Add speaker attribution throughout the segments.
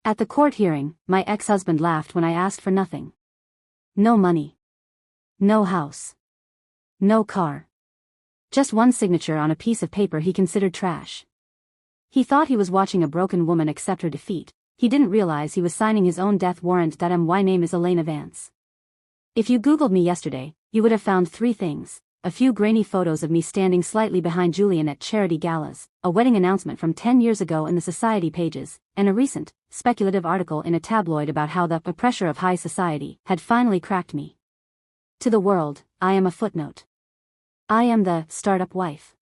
Speaker 1: At the court hearing, my ex-husband laughed when I asked for nothing. No money. No house. No car. Just one signature on a piece of paper he considered trash. He thought he was watching a broken woman accept her defeat. He didn't realize he was signing his own death warrant. That my name is Elena Vance. If you Googled me yesterday, you would have found 3 things. A few grainy photos of me standing slightly behind Julian at charity galas, a wedding announcement from 10 years ago in the society pages, and a recent, speculative article in a tabloid about how the pressure of high society had finally cracked me. To the world, I am a footnote. I am the startup wife.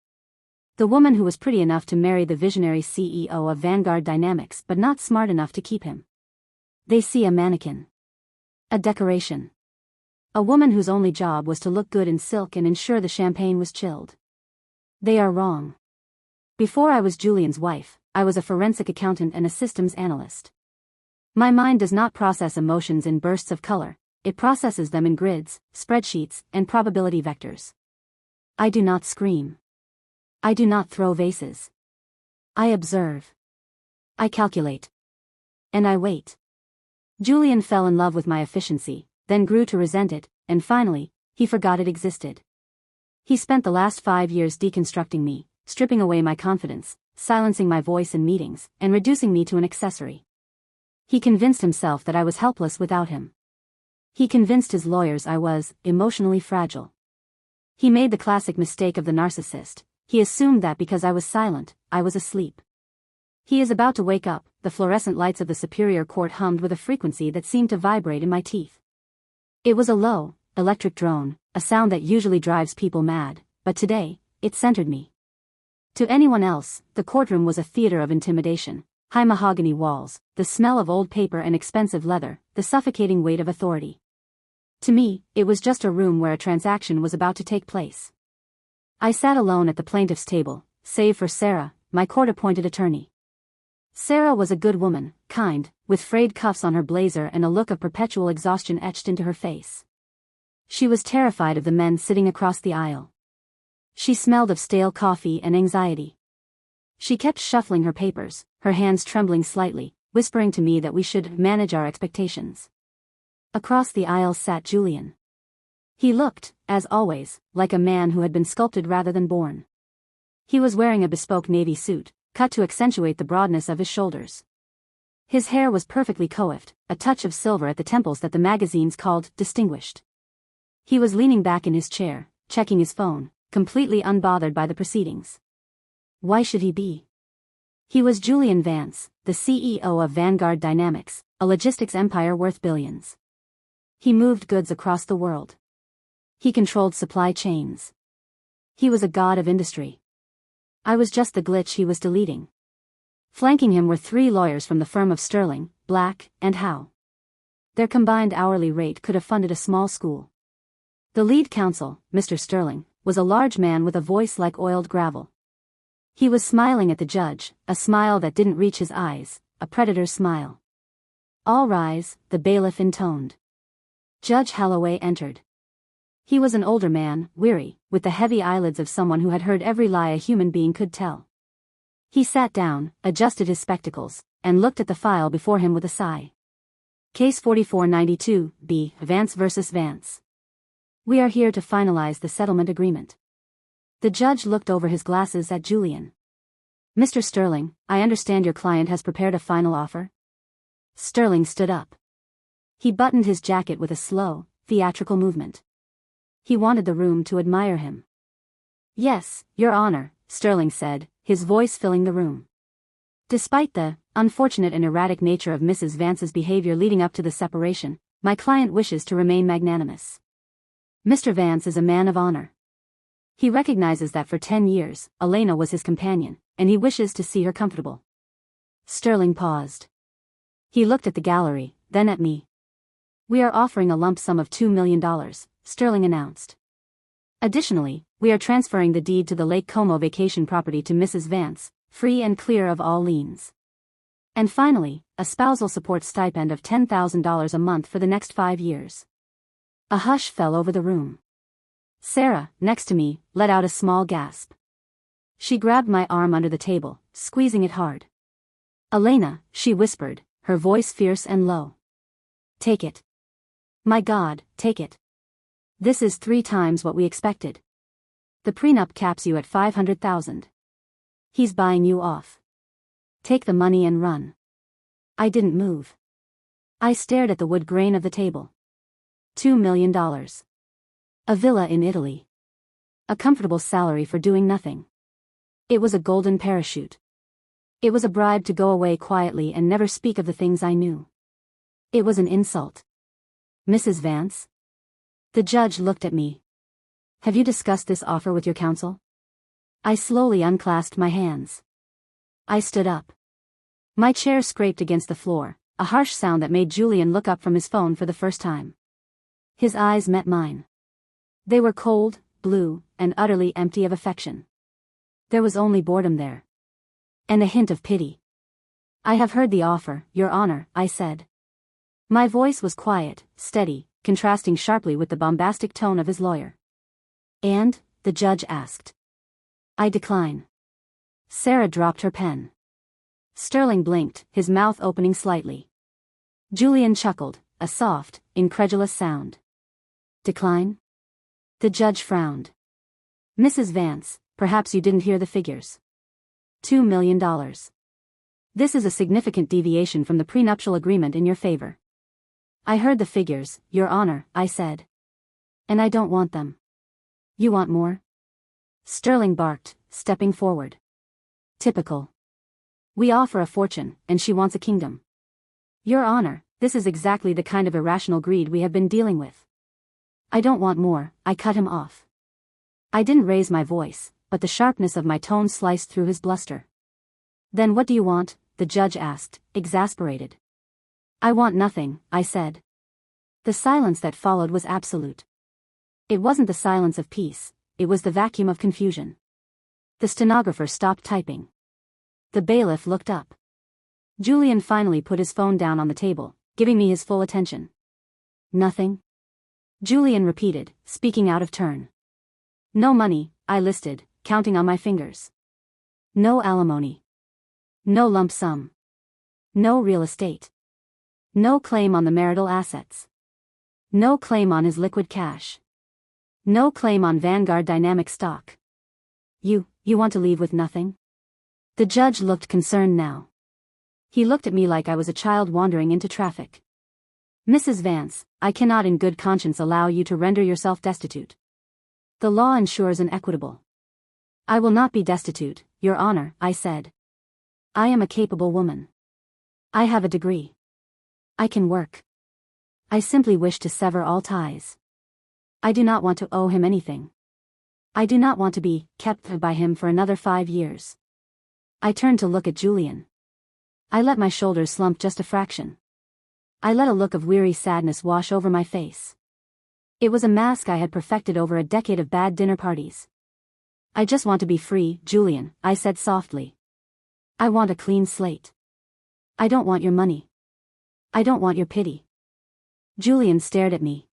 Speaker 1: The woman who was pretty enough to marry the visionary CEO of Vanguard Dynamics but not smart enough to keep him. They see a mannequin. A decoration. A woman whose only job was to look good in silk and ensure the champagne was chilled. They are wrong. Before I was Julian's wife, I was a forensic accountant and a systems analyst. My mind does not process emotions in bursts of color, it processes them in grids, spreadsheets, and probability vectors. I do not scream. I do not throw vases. I observe. I calculate. And I wait. Julian fell in love with my efficiency, then grew to resent it, and finally, he forgot it existed. He spent the last 5 years deconstructing me, stripping away my confidence, silencing my voice in meetings, and reducing me to an accessory. He convinced himself that I was helpless without him. He convinced his lawyers I was emotionally fragile. He made the classic mistake of the narcissist. He assumed that because I was silent, I was asleep. He is about to wake up. The fluorescent lights of the Superior Court hummed with a frequency that seemed to vibrate in my teeth. It was a low, electric drone, a sound that usually drives people mad, but today, it centered me. To anyone else, the courtroom was a theater of intimidation. High mahogany walls, the smell of old paper and expensive leather, the suffocating weight of authority. To me, it was just a room where a transaction was about to take place. I sat alone at the plaintiff's table, save for Sarah, my court-appointed attorney. Sarah was a good woman, kind, with frayed cuffs on her blazer and a look of perpetual exhaustion etched into her face. She was terrified of the men sitting across the aisle. She smelled of stale coffee and anxiety. She kept shuffling her papers, her hands trembling slightly, whispering to me that we should manage our expectations. Across the aisle sat Julian. He looked, as always, like a man who had been sculpted rather than born. He was wearing a bespoke navy suit, cut to accentuate the broadness of his shoulders. His hair was perfectly coiffed, a touch of silver at the temples that the magazines called distinguished. He was leaning back in his chair, checking his phone, completely unbothered by the proceedings. Why should he be? He was Julian Vance, the CEO of Vanguard Dynamics, a logistics empire worth billions. He moved goods across the world. He controlled supply chains. He was a god of industry. I was just the glitch he was deleting. Flanking him were 3 lawyers from the firm of Sterling, Black, and Howe. Their combined hourly rate could have funded a small school. The lead counsel, Mr. Sterling, was a large man with a voice like oiled gravel. He was smiling at the judge, a smile that didn't reach his eyes, a predator's smile. All rise, the bailiff intoned. Judge Holloway entered. He was an older man, weary, with the heavy eyelids of someone who had heard every lie a human being could tell. He sat down, adjusted his spectacles, and looked at the file before him with a sigh. Case 4492, B. Vance vs. Vance. We are here to finalize the settlement agreement. The judge looked over his glasses at Julian. Mr. Sterling, I understand your client has prepared a final offer? Sterling stood up. He buttoned his jacket with a slow, theatrical movement. He wanted the room to admire him. Yes, Your Honor, Sterling said, his voice filling the room. Despite the unfortunate and erratic nature of Mrs. Vance's behavior leading up to the separation, my client wishes to remain magnanimous. Mr. Vance is a man of honor. He recognizes that for 10 years, Elena was his companion, and he wishes to see her comfortable. Sterling paused. He looked at the gallery, then at me. We are offering a lump sum of $2 million, Sterling announced. Additionally, we are transferring the deed to the Lake Como vacation property to Mrs. Vance, free and clear of all liens. And finally, a spousal support stipend of $10,000 a month for the next 5 years. A hush fell over the room. Sarah, next to me, let out a small gasp. She grabbed my arm under the table, squeezing it hard. Elena, she whispered, her voice fierce and low. Take it. My God, take it. This is 3 times what we expected. The prenup caps you at $500,000. He's buying you off. Take the money and run. I didn't move. I stared at the wood grain of the table. $2 million. A villa in Italy. A comfortable salary for doing nothing. It was a golden parachute. It was a bribe to go away quietly and never speak of the things I knew. It was an insult. Mrs. Vance? The judge looked at me. Have you discussed this offer with your counsel? I slowly unclasped my hands. I stood up. My chair scraped against the floor, a harsh sound that made Julian look up from his phone for the first time. His eyes met mine. They were cold, blue, and utterly empty of affection. There was only boredom there. And a hint of pity. I have heard the offer, Your Honor, I said. My voice was quiet, steady, contrasting sharply with the bombastic tone of his lawyer. And, the judge asked. I decline. Sarah dropped her pen. Sterling blinked, his mouth opening slightly. Julian chuckled, a soft, incredulous sound. Decline? The judge frowned. Mrs. Vance, perhaps you didn't hear the figures. $2 million. This is a significant deviation from the prenuptial agreement in your favor. I heard the figures, Your Honor, I said. And I don't want them. You want more? Sterling barked, stepping forward. Typical. We offer a fortune, and she wants a kingdom. Your Honor, this is exactly the kind of irrational greed we have been dealing with. I don't want more, I cut him off. I didn't raise my voice, but the sharpness of my tone sliced through his bluster. Then what do you want? The judge asked, exasperated. I want nothing, I said. The silence that followed was absolute. It wasn't the silence of peace, it was the vacuum of confusion. The stenographer stopped typing. The bailiff looked up. Julian finally put his phone down on the table, giving me his full attention. Nothing? Julian repeated, speaking out of turn. No money, I listed, counting on my fingers. No alimony. No lump sum. No real estate. No claim on the marital assets. No claim on his liquid cash. No claim on Vanguard Dynamic stock. You want to leave with nothing? The judge looked concerned now. He looked at me like I was a child wandering into traffic. Mrs. Vance, I cannot in good conscience allow you to render yourself destitute. The law ensures an equitable. I will not be destitute, Your Honor, I said. I am a capable woman. I have a degree. I can work. I simply wish to sever all ties. I do not want to owe him anything. I do not want to be kept by him for another 5 years. I turned to look at Julian. I let my shoulders slump just a fraction. I let a look of weary sadness wash over my face. It was a mask I had perfected over a decade of bad dinner parties. I just want to be free, Julian, I said softly. I want a clean slate. I don't want your money. I don't want your pity. Julian stared at me.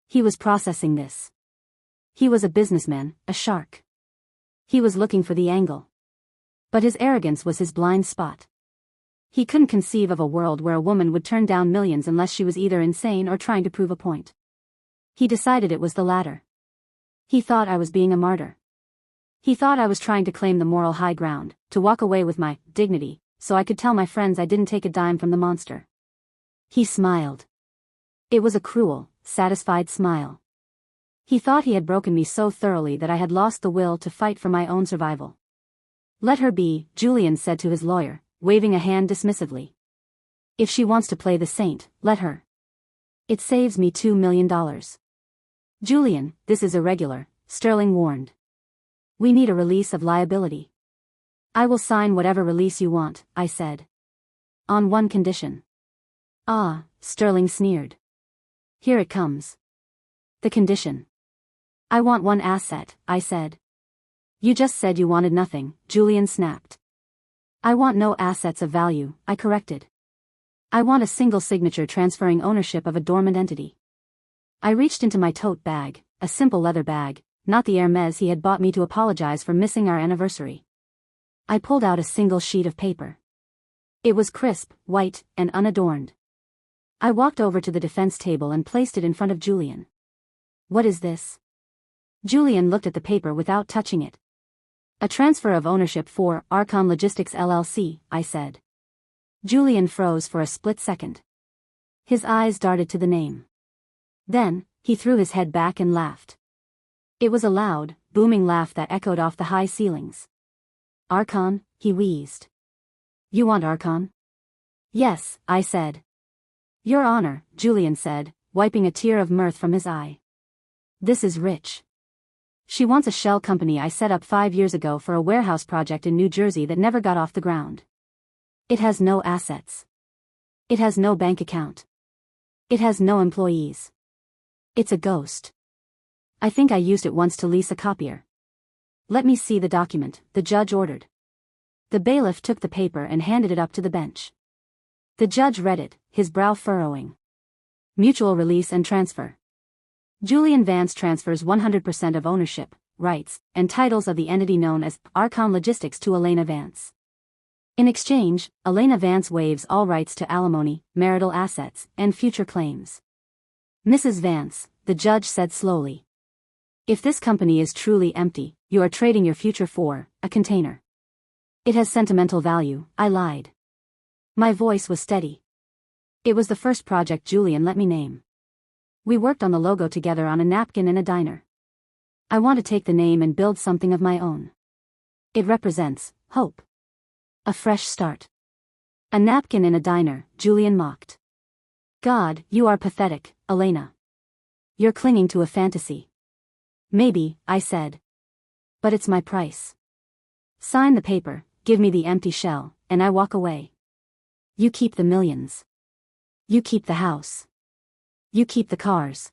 Speaker 1: He was processing this. He was a businessman, a shark. He was looking for the angle. But his arrogance was his blind spot. He couldn't conceive of a world where a woman would turn down millions unless she was either insane or trying to prove a point. He decided it was the latter. He thought I was being a martyr. He thought I was trying to claim the moral high ground, to walk away with my dignity, so I could tell my friends I didn't take a dime from the monster. He smiled. It was a cruel, satisfied smile. He thought he had broken me so thoroughly that I had lost the will to fight for my own survival. Let her be, Julian said to his lawyer, waving a hand dismissively. If she wants to play the saint, let her. It saves me $2 million. Julian, this is irregular, Sterling warned. We need a release of liability. I will sign whatever release you want, I said. On one condition. Ah, Sterling sneered. Here it comes. The condition. I want one asset, I said. You just said you wanted nothing, Julian snapped. I want no assets of value, I corrected. I want a single signature transferring ownership of a dormant entity. I reached into my tote bag, a simple leather bag, not the Hermes he had bought me to apologize for missing our anniversary. I pulled out a single sheet of paper. It was crisp, white, and unadorned. I walked over to the defense table and placed it in front of Julian. What is this? Julian looked at the paper without touching it. A transfer of ownership for Archon Logistics LLC, I said. Julian froze for a split second. His eyes darted to the name. Then, he threw his head back and laughed. It was a loud, booming laugh that echoed off the high ceilings. Archon, he wheezed. You want Archon? Yes, I said. Your Honor, Julian said, wiping a tear of mirth from his eye. This is rich. She wants a shell company I set up 5 years ago for a warehouse project in New Jersey that never got off the ground. It has no assets. It has no bank account. It has no employees. It's a ghost. I think I used it once to lease a copier. Let me see the document, the judge ordered. The bailiff took the paper and handed it up to the bench. The judge read it, his brow furrowing. Mutual release and transfer. Julian Vance transfers 100% of ownership, rights, and titles of the entity known as Archon Logistics to Elena Vance. In exchange, Elena Vance waives all rights to alimony, marital assets, and future claims. Mrs. Vance, the judge said slowly. If this company is truly empty, you are trading your future for a container. It has sentimental value, I lied. My voice was steady. It was the first project Julian let me name. We worked on the logo together on a napkin in a diner. I want to take the name and build something of my own. It represents hope. A fresh start. A napkin in a diner, Julian mocked. God, you are pathetic, Elena. You're clinging to a fantasy. Maybe, I said. But it's my price. Sign the paper, give me the empty shell, and I walk away. You keep the millions. You keep the house. You keep the cars.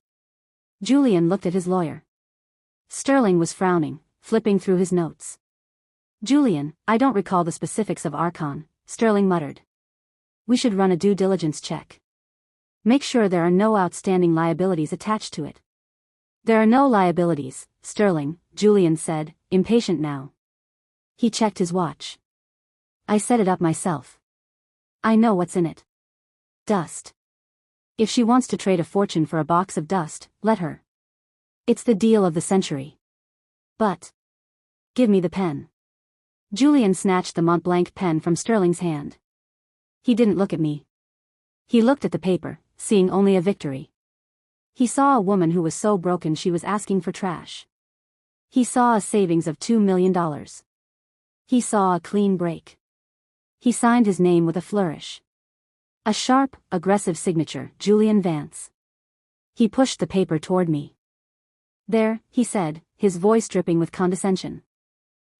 Speaker 1: Julian looked at his lawyer. Sterling was frowning, flipping through his notes. Julian, I don't recall the specifics of Archon, Sterling muttered. We should run a due diligence check. Make sure there are no outstanding liabilities attached to it. There are no liabilities, Sterling, Julian said, impatient now. He checked his watch. I set it up myself. I know what's in it. Dust. If she wants to trade a fortune for a box of dust, let her. It's the deal of the century. But. Give me the pen. Julian snatched the Mont Blanc pen from Sterling's hand. He didn't look at me. He looked at the paper, seeing only a victory. He saw a woman who was so broken she was asking for trash. He saw a savings of $2 million. He saw a clean break. He signed his name with a flourish. A sharp, aggressive signature, Julian Vance. He pushed the paper toward me. There, he said, his voice dripping with condescension.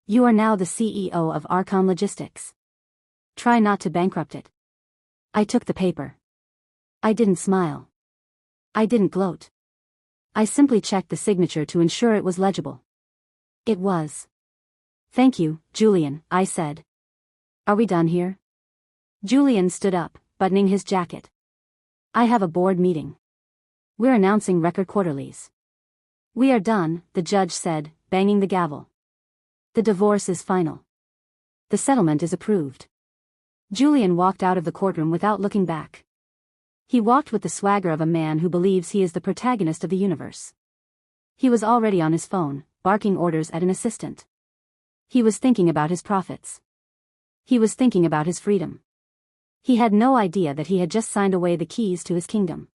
Speaker 1: You are now the CEO of Archon Logistics. Try not to bankrupt it. I took the paper. I didn't smile. I didn't gloat. I simply checked the signature to ensure it was legible. It was. Thank you, Julian, I said. Are we done here? Julian stood up, buttoning his jacket. I have a board meeting. We're announcing record quarterlies. We are done, the judge said, banging the gavel. The divorce is final. The settlement is approved. Julian walked out of the courtroom without looking back. He walked with the swagger of a man who believes he is the protagonist of the universe. He was already on his phone, barking orders at an assistant. He was thinking about his profits. He was thinking about his freedom. He had no idea that he had just signed away the keys to his kingdom.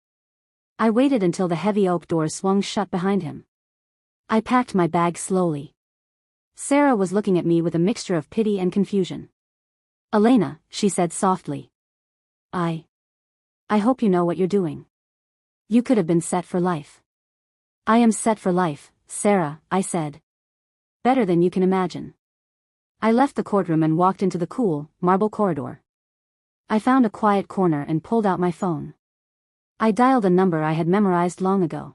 Speaker 1: I waited until the heavy oak doors swung shut behind him. I packed my bag slowly. Sarah was looking at me with a mixture of pity and confusion. Elena, she said softly. I hope you know what you're doing. You could have been set for life. I am set for life, Sarah, I said. Better than you can imagine. I left the courtroom and walked into the cool, marble corridor. I found a quiet corner and pulled out my phone. I dialed a number I had memorized long ago.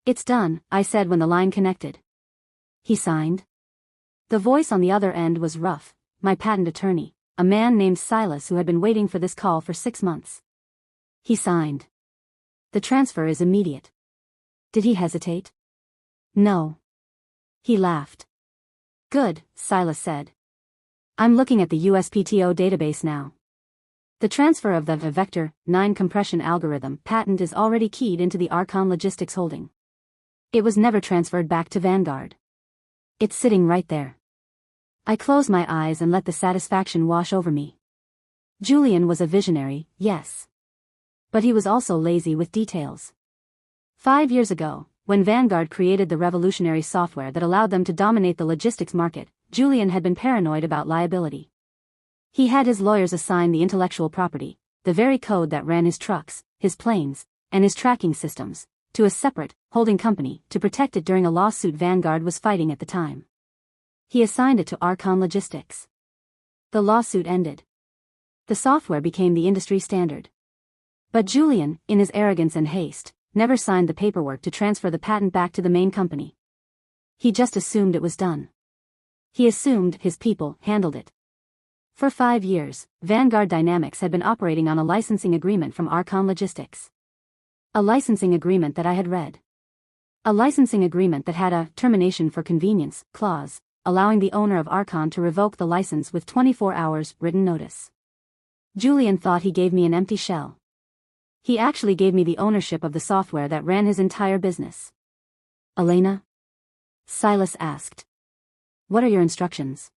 Speaker 1: It's done, I said when the line connected. He signed. The voice on the other end was rough, my patent attorney, a man named Silas who had been waiting for this call for 6 months. He signed. The transfer is immediate. Did he hesitate? No. He laughed. Good, Silas said. I'm looking at the USPTO database now. The transfer of the vector 9 compression algorithm patent is already keyed into the Archon Logistics holding. It was never transferred back to Vanguard. It's sitting right there. I closed my eyes and let the satisfaction wash over me. Julian was a visionary, yes. But he was also lazy with details. 5 years ago, when Vanguard created the revolutionary software that allowed them to dominate the logistics market, Julian had been paranoid about liability. He had his lawyers assign the intellectual property, the very code that ran his trucks, his planes, and his tracking systems, to a separate, holding company to protect it during a lawsuit Vanguard was fighting at the time. He assigned it to Archon Logistics. The lawsuit ended. The software became the industry standard. But Julian, in his arrogance and haste, never signed the paperwork to transfer the patent back to the main company. He just assumed it was done. He assumed his people handled it. For 5 years, Vanguard Dynamics had been operating on a licensing agreement from Archon Logistics. A licensing agreement that I had read. A licensing agreement that had a termination for convenience clause, allowing the owner of Archon to revoke the license with 24 hours written notice. Julian thought he gave me an empty shell. He actually gave me the ownership of the software that ran his entire business. Elena? Silas asked. What are your instructions?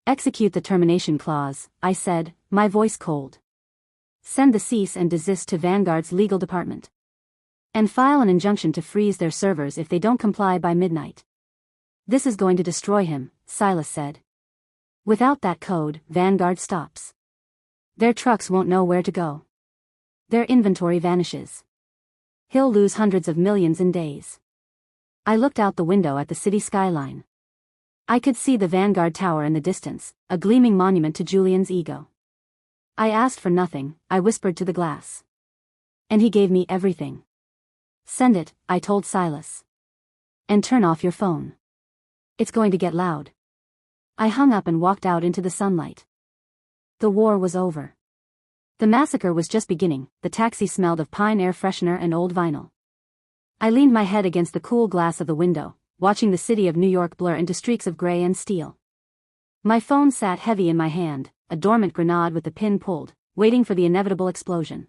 Speaker 1: Execute the termination clause, I said, my voice cold. Send the cease and desist to Vanguard's legal department. And file an injunction to freeze their servers if they don't comply by midnight. This is going to destroy him, Silas said. Without that code, Vanguard stops. Their trucks won't know where to go. Their inventory vanishes. He'll lose hundreds of millions in days. I looked out the window at the city skyline. I could see the Vanguard Tower in the distance, a gleaming monument to Julian's ego. I asked for nothing, I whispered to the glass. And he gave me everything. Send it, I told Silas. And turn off your phone. It's going to get loud. I hung up and walked out into the sunlight. The war was over. The massacre was just beginning, the taxi smelled of pine air freshener and old vinyl. I leaned my head against the cool glass of the window, watching the city of New York blur into streaks of gray and steel. My phone sat heavy in my hand, a dormant grenade with the pin pulled, waiting for the inevitable explosion.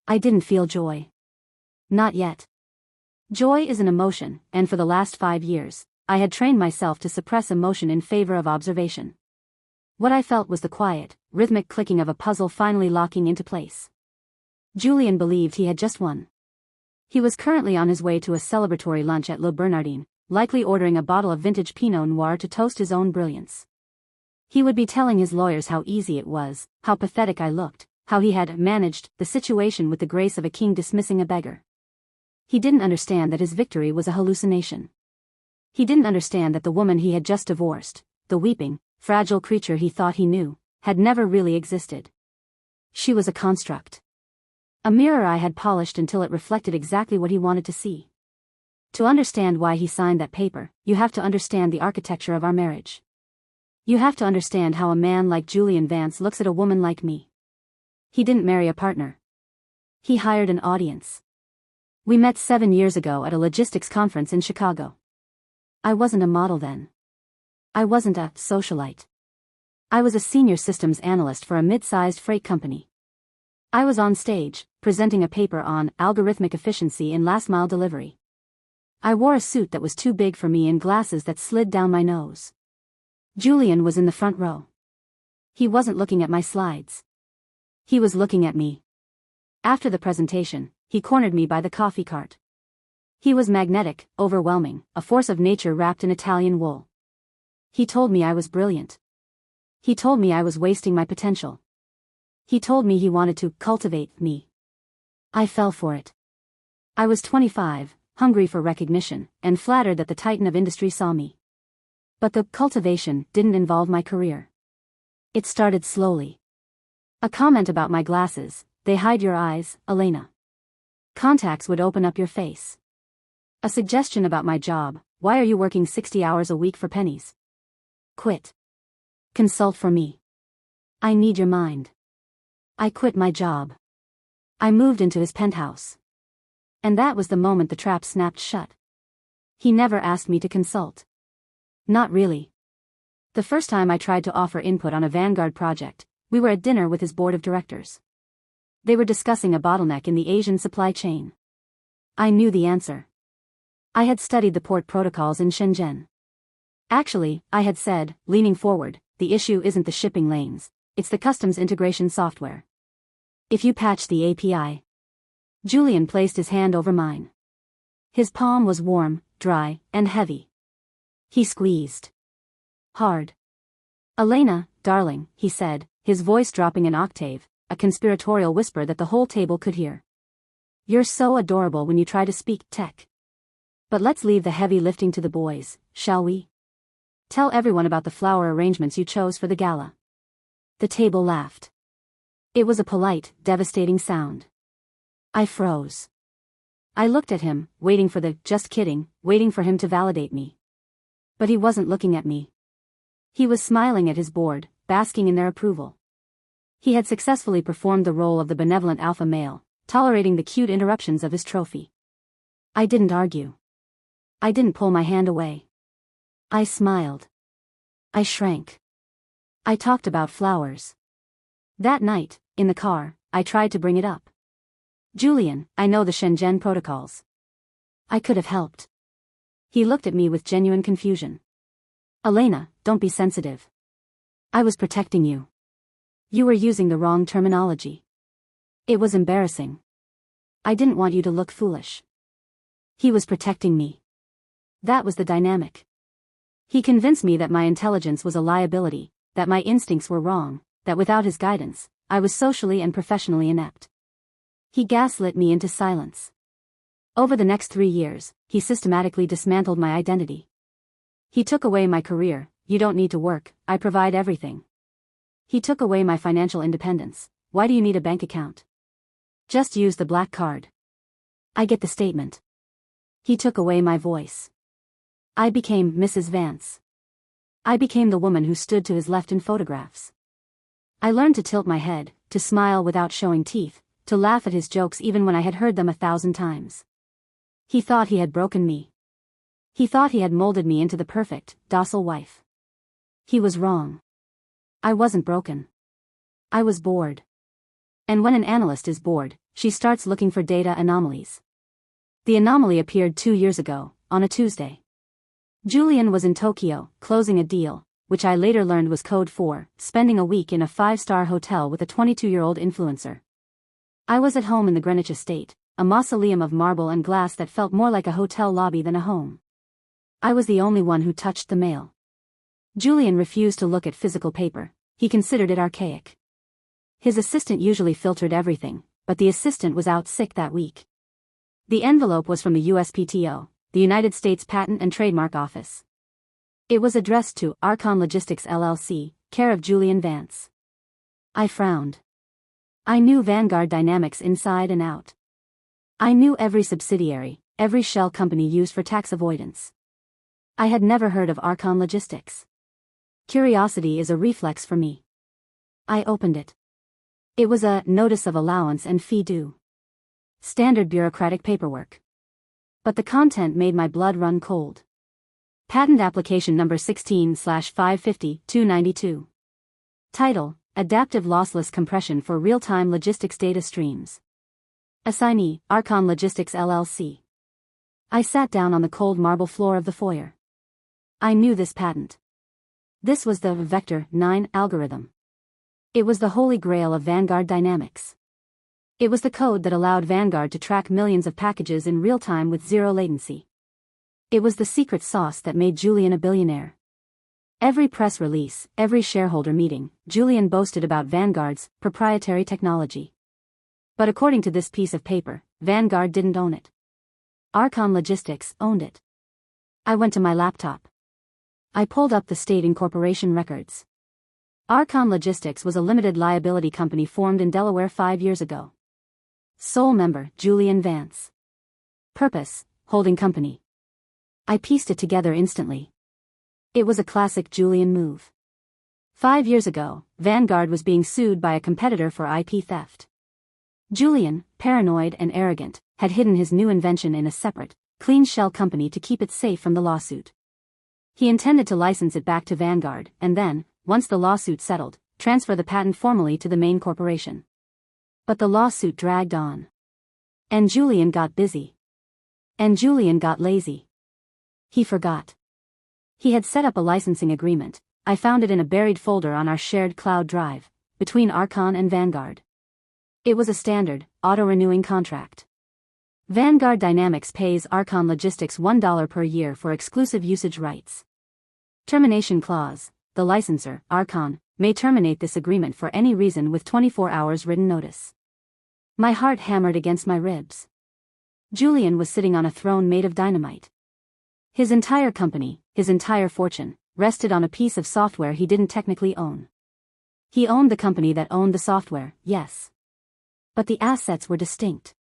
Speaker 1: I didn't feel joy. Not yet. Joy is an emotion, and for the last 5 years, I had trained myself to suppress emotion in favor of observation. What I felt was the quiet, rhythmic clicking of a puzzle finally locking into place. Julian believed he had just won. He was currently on his way to a celebratory lunch at Le Bernardin, likely ordering a bottle of vintage Pinot Noir to toast his own brilliance. He would be telling his lawyers how easy it was, how pathetic I looked, how he had managed the situation with the grace of a king dismissing a beggar. He didn't understand that his victory was a hallucination. He didn't understand that the woman he had just divorced, the weeping, fragile creature he thought he knew, had never really existed. She was a construct. A mirror I had polished until it reflected exactly what he wanted to see. To understand why he signed that paper, you have to understand the architecture of our marriage. You have to understand how a man like Julian Vance looks at a woman like me. He didn't marry a partner. He hired an audience. We met 7 years ago at a logistics conference in Chicago. I wasn't a model then. I wasn't a socialite. I was a senior systems analyst for a mid-sized freight company. I was on stage, presenting a paper on algorithmic efficiency in last-mile delivery. I wore a suit that was too big for me and glasses that slid down my nose. Julian was in the front row. He wasn't looking at my slides. He was looking at me. After the presentation, he cornered me by the coffee cart. He was magnetic, overwhelming, a force of nature wrapped in Italian wool. He told me I was brilliant. He told me I was wasting my potential. He told me he wanted to cultivate me. I fell for it. I was 25, hungry for recognition, and flattered that the titan of industry saw me. But the cultivation didn't involve my career. It started slowly. A comment about my glasses, they hide your eyes, Elena. Contacts would open up your face. A suggestion about my job, why are you working 60 hours a week for pennies? Quit. Consult for me. I need your mind. I quit my job. I moved into his penthouse. And that was the moment the trap snapped shut. He never asked me to consult. Not really. The first time I tried to offer input on a Vanguard project, We were at dinner with his board of directors. They were discussing a bottleneck in the Asian supply chain. I knew the answer. I had studied the port protocols in Shenzhen. Actually, I had said, leaning forward, the issue isn't the shipping lanes, it's the customs integration software. If you patch the API. Julian placed his hand over mine. His palm was warm, dry, and heavy. He squeezed hard. Elena, darling, he said, his voice dropping an octave, a conspiratorial whisper that the whole table could hear. You're so adorable when you try to speak tech. But let's leave the heavy lifting to the boys, shall we? Tell everyone about the flower arrangements you chose for the gala. The table laughed. It was a polite, devastating sound. I froze. I looked at him, waiting for the, just kidding, waiting for him to validate me. But he wasn't looking at me. He was smiling at his board, basking in their approval. He had successfully performed the role of the benevolent alpha male, tolerating the cute interruptions of his trophy. I didn't argue. I didn't pull my hand away. I smiled. I shrank. I talked about flowers. That night, in the car, I tried to bring it up. Julian, I know the Shenzhen protocols. I could have helped. He looked at me with genuine confusion. Elena, don't be sensitive. I was protecting you. You were using the wrong terminology. It was embarrassing. I didn't want you to look foolish. He was protecting me. That was the dynamic. He convinced me that my intelligence was a liability, that my instincts were wrong, that without his guidance, I was socially and professionally inept. He gaslit me into silence. Over the next 3 years, he systematically dismantled my identity. He took away my career, you don't need to work, I provide everything. He took away my financial independence, why do you need a bank account? Just use the black card. I get the statement. He took away my voice. I became Mrs. Vance. I became the woman who stood to his left in photographs. I learned to tilt my head, to smile without showing teeth, to laugh at his jokes even when I had heard them 1,000 times. He thought he had broken me. He thought he had molded me into the perfect, docile wife. He was wrong. I wasn't broken. I was bored. And when an analyst is bored, she starts looking for data anomalies. The anomaly appeared 2 years ago, on a Tuesday. Julian was in Tokyo, closing a deal, which I later learned was code for spending a week in a 5-star hotel with a 22-year-old influencer. I was at home in the Greenwich estate, a mausoleum of marble and glass that felt more like a hotel lobby than a home. I was the only one who touched the mail. Julian refused to look at physical paper, he considered it archaic. His assistant usually filtered everything, but the assistant was out sick that week. The envelope was from the USPTO, the United States Patent and Trademark Office. It was addressed to Archon Logistics LLC, care of Julian Vance. I frowned. I knew Vanguard Dynamics inside and out. I knew every subsidiary, every shell company used for tax avoidance. I had never heard of Archon Logistics. Curiosity is a reflex for me. I opened it. It was a notice of allowance and fee due. Standard bureaucratic paperwork. But the content made my blood run cold. Patent application number 16/550-292. Title, Adaptive Lossless Compression for Real-Time Logistics Data Streams. Assignee, Archon Logistics LLC. I sat down on the cold marble floor of the foyer. I knew this patent. This was the Vector 9 algorithm. It was the holy grail of Vanguard Dynamics. It was the code that allowed Vanguard to track millions of packages in real time with zero latency. It was the secret sauce that made Julian a billionaire. Every press release, every shareholder meeting, Julian boasted about Vanguard's proprietary technology. But according to this piece of paper, Vanguard didn't own it. Archon Logistics owned it. I went to my laptop. I pulled up the state incorporation records. Archon Logistics was a limited liability company formed in Delaware 5 years ago. Sole member, Julian Vance. Purpose, holding company. I pieced it together instantly. It was a classic Julian move. 5 years ago, Vanguard was being sued by a competitor for IP theft. Julian, paranoid and arrogant, had hidden his new invention in a separate, clean shell company to keep it safe from the lawsuit. He intended to license it back to Vanguard, and then, once the lawsuit settled, transfer the patent formally to the main corporation. But the lawsuit dragged on. And Julian got busy. And Julian got lazy. He forgot. He had set up a licensing agreement. I found it in a buried folder on our shared cloud drive, between Archon and Vanguard. It was a standard, auto-renewing contract. Vanguard Dynamics pays Archon Logistics $1 per year for exclusive usage rights. Termination clause: the licensor, Archon, may terminate this agreement for any reason with 24 hours written notice. My heart hammered against my ribs. Julian was sitting on a throne made of dynamite. His entire company, his entire fortune, rested on a piece of software he didn't technically own. He owned the company that owned the software, yes. But the assets were distinct.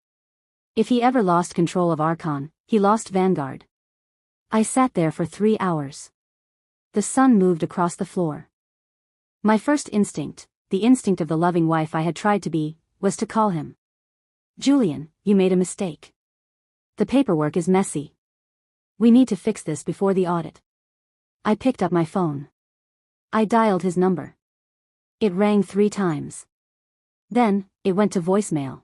Speaker 1: If he ever lost control of Archon, he lost Vanguard. I sat there for 3 hours. The sun moved across the floor. My first instinct, the instinct of the loving wife I had tried to be, was to call him. Julian, you made a mistake. The paperwork is messy. We need to fix this before the audit. I picked up my phone. I dialed his number. It rang 3 times. Then, it went to voicemail.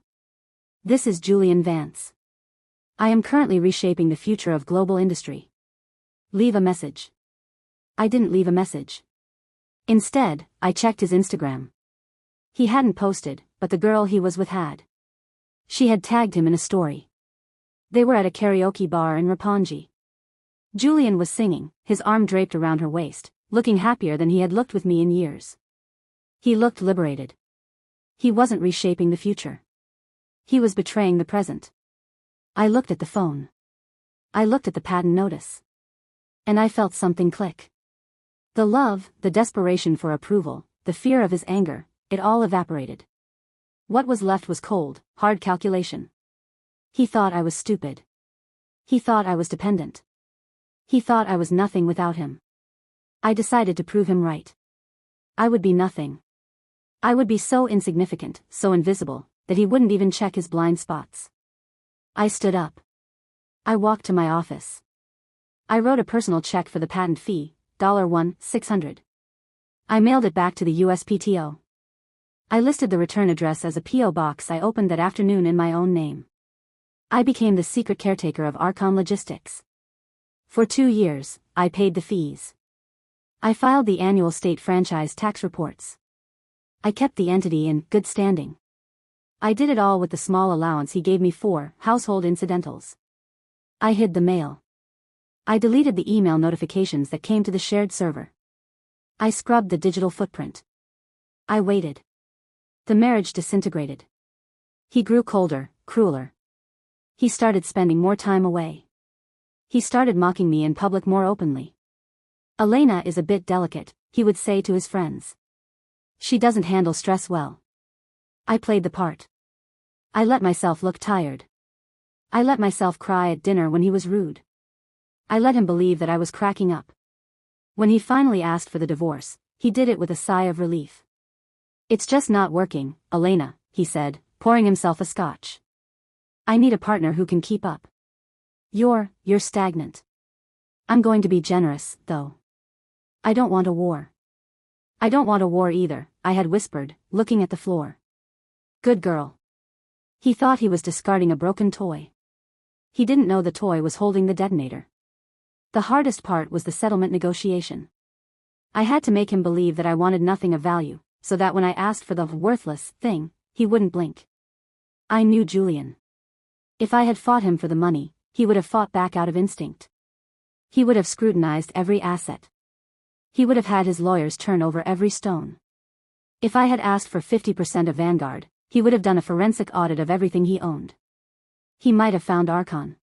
Speaker 1: This is Julian Vance. I am currently reshaping the future of global industry. Leave a message. I didn't leave a message. Instead, I checked his Instagram. He hadn't posted, but the girl he was with had. She had tagged him in a story. They were at a karaoke bar in Roppongi. Julian was singing, his arm draped around her waist, looking happier than he had looked with me in years. He looked liberated. He wasn't reshaping the future. He was betraying the present. I looked at the phone. I looked at the patent notice. And I felt something click. The love, the desperation for approval, the fear of his anger, it all evaporated. What was left was cold, hard calculation. He thought I was stupid. He thought I was dependent. He thought I was nothing without him. I decided to prove him right. I would be nothing. I would be so insignificant, so invisible, that he wouldn't even check his blind spots. I stood up. I walked to my office. I wrote a personal check for the patent fee, $1,600. I mailed it back to the USPTO. I listed the return address as a P.O. box I opened that afternoon in my own name. I became the secret caretaker of Archon Logistics. For 2 years, I paid the fees. I filed the annual state franchise tax reports. I kept the entity in good standing. I did it all with the small allowance he gave me for household incidentals. I hid the mail. I deleted the email notifications that came to the shared server. I scrubbed the digital footprint. I waited. The marriage disintegrated. He grew colder, crueler. He started spending more time away. He started mocking me in public more openly. Elena is a bit delicate, he would say to his friends. She doesn't handle stress well. I played the part. I let myself look tired. I let myself cry at dinner when he was rude. I let him believe that I was cracking up. When he finally asked for the divorce, he did it with a sigh of relief. It's just not working, Elena, he said, pouring himself a scotch. I need a partner who can keep up. You're stagnant. I'm going to be generous, though. I don't want a war. I don't want a war either, I had whispered, looking at the floor. Good girl. He thought he was discarding a broken toy. He didn't know the toy was holding the detonator. The hardest part was the settlement negotiation. I had to make him believe that I wanted nothing of value, so that when I asked for the worthless thing, he wouldn't blink. I knew Julian. If I had fought him for the money, he would have fought back out of instinct. He would have scrutinized every asset. He would have had his lawyers turn over every stone. If I had asked for 50% of Vanguard, he would have done a forensic audit of everything he owned. He might have found Archon.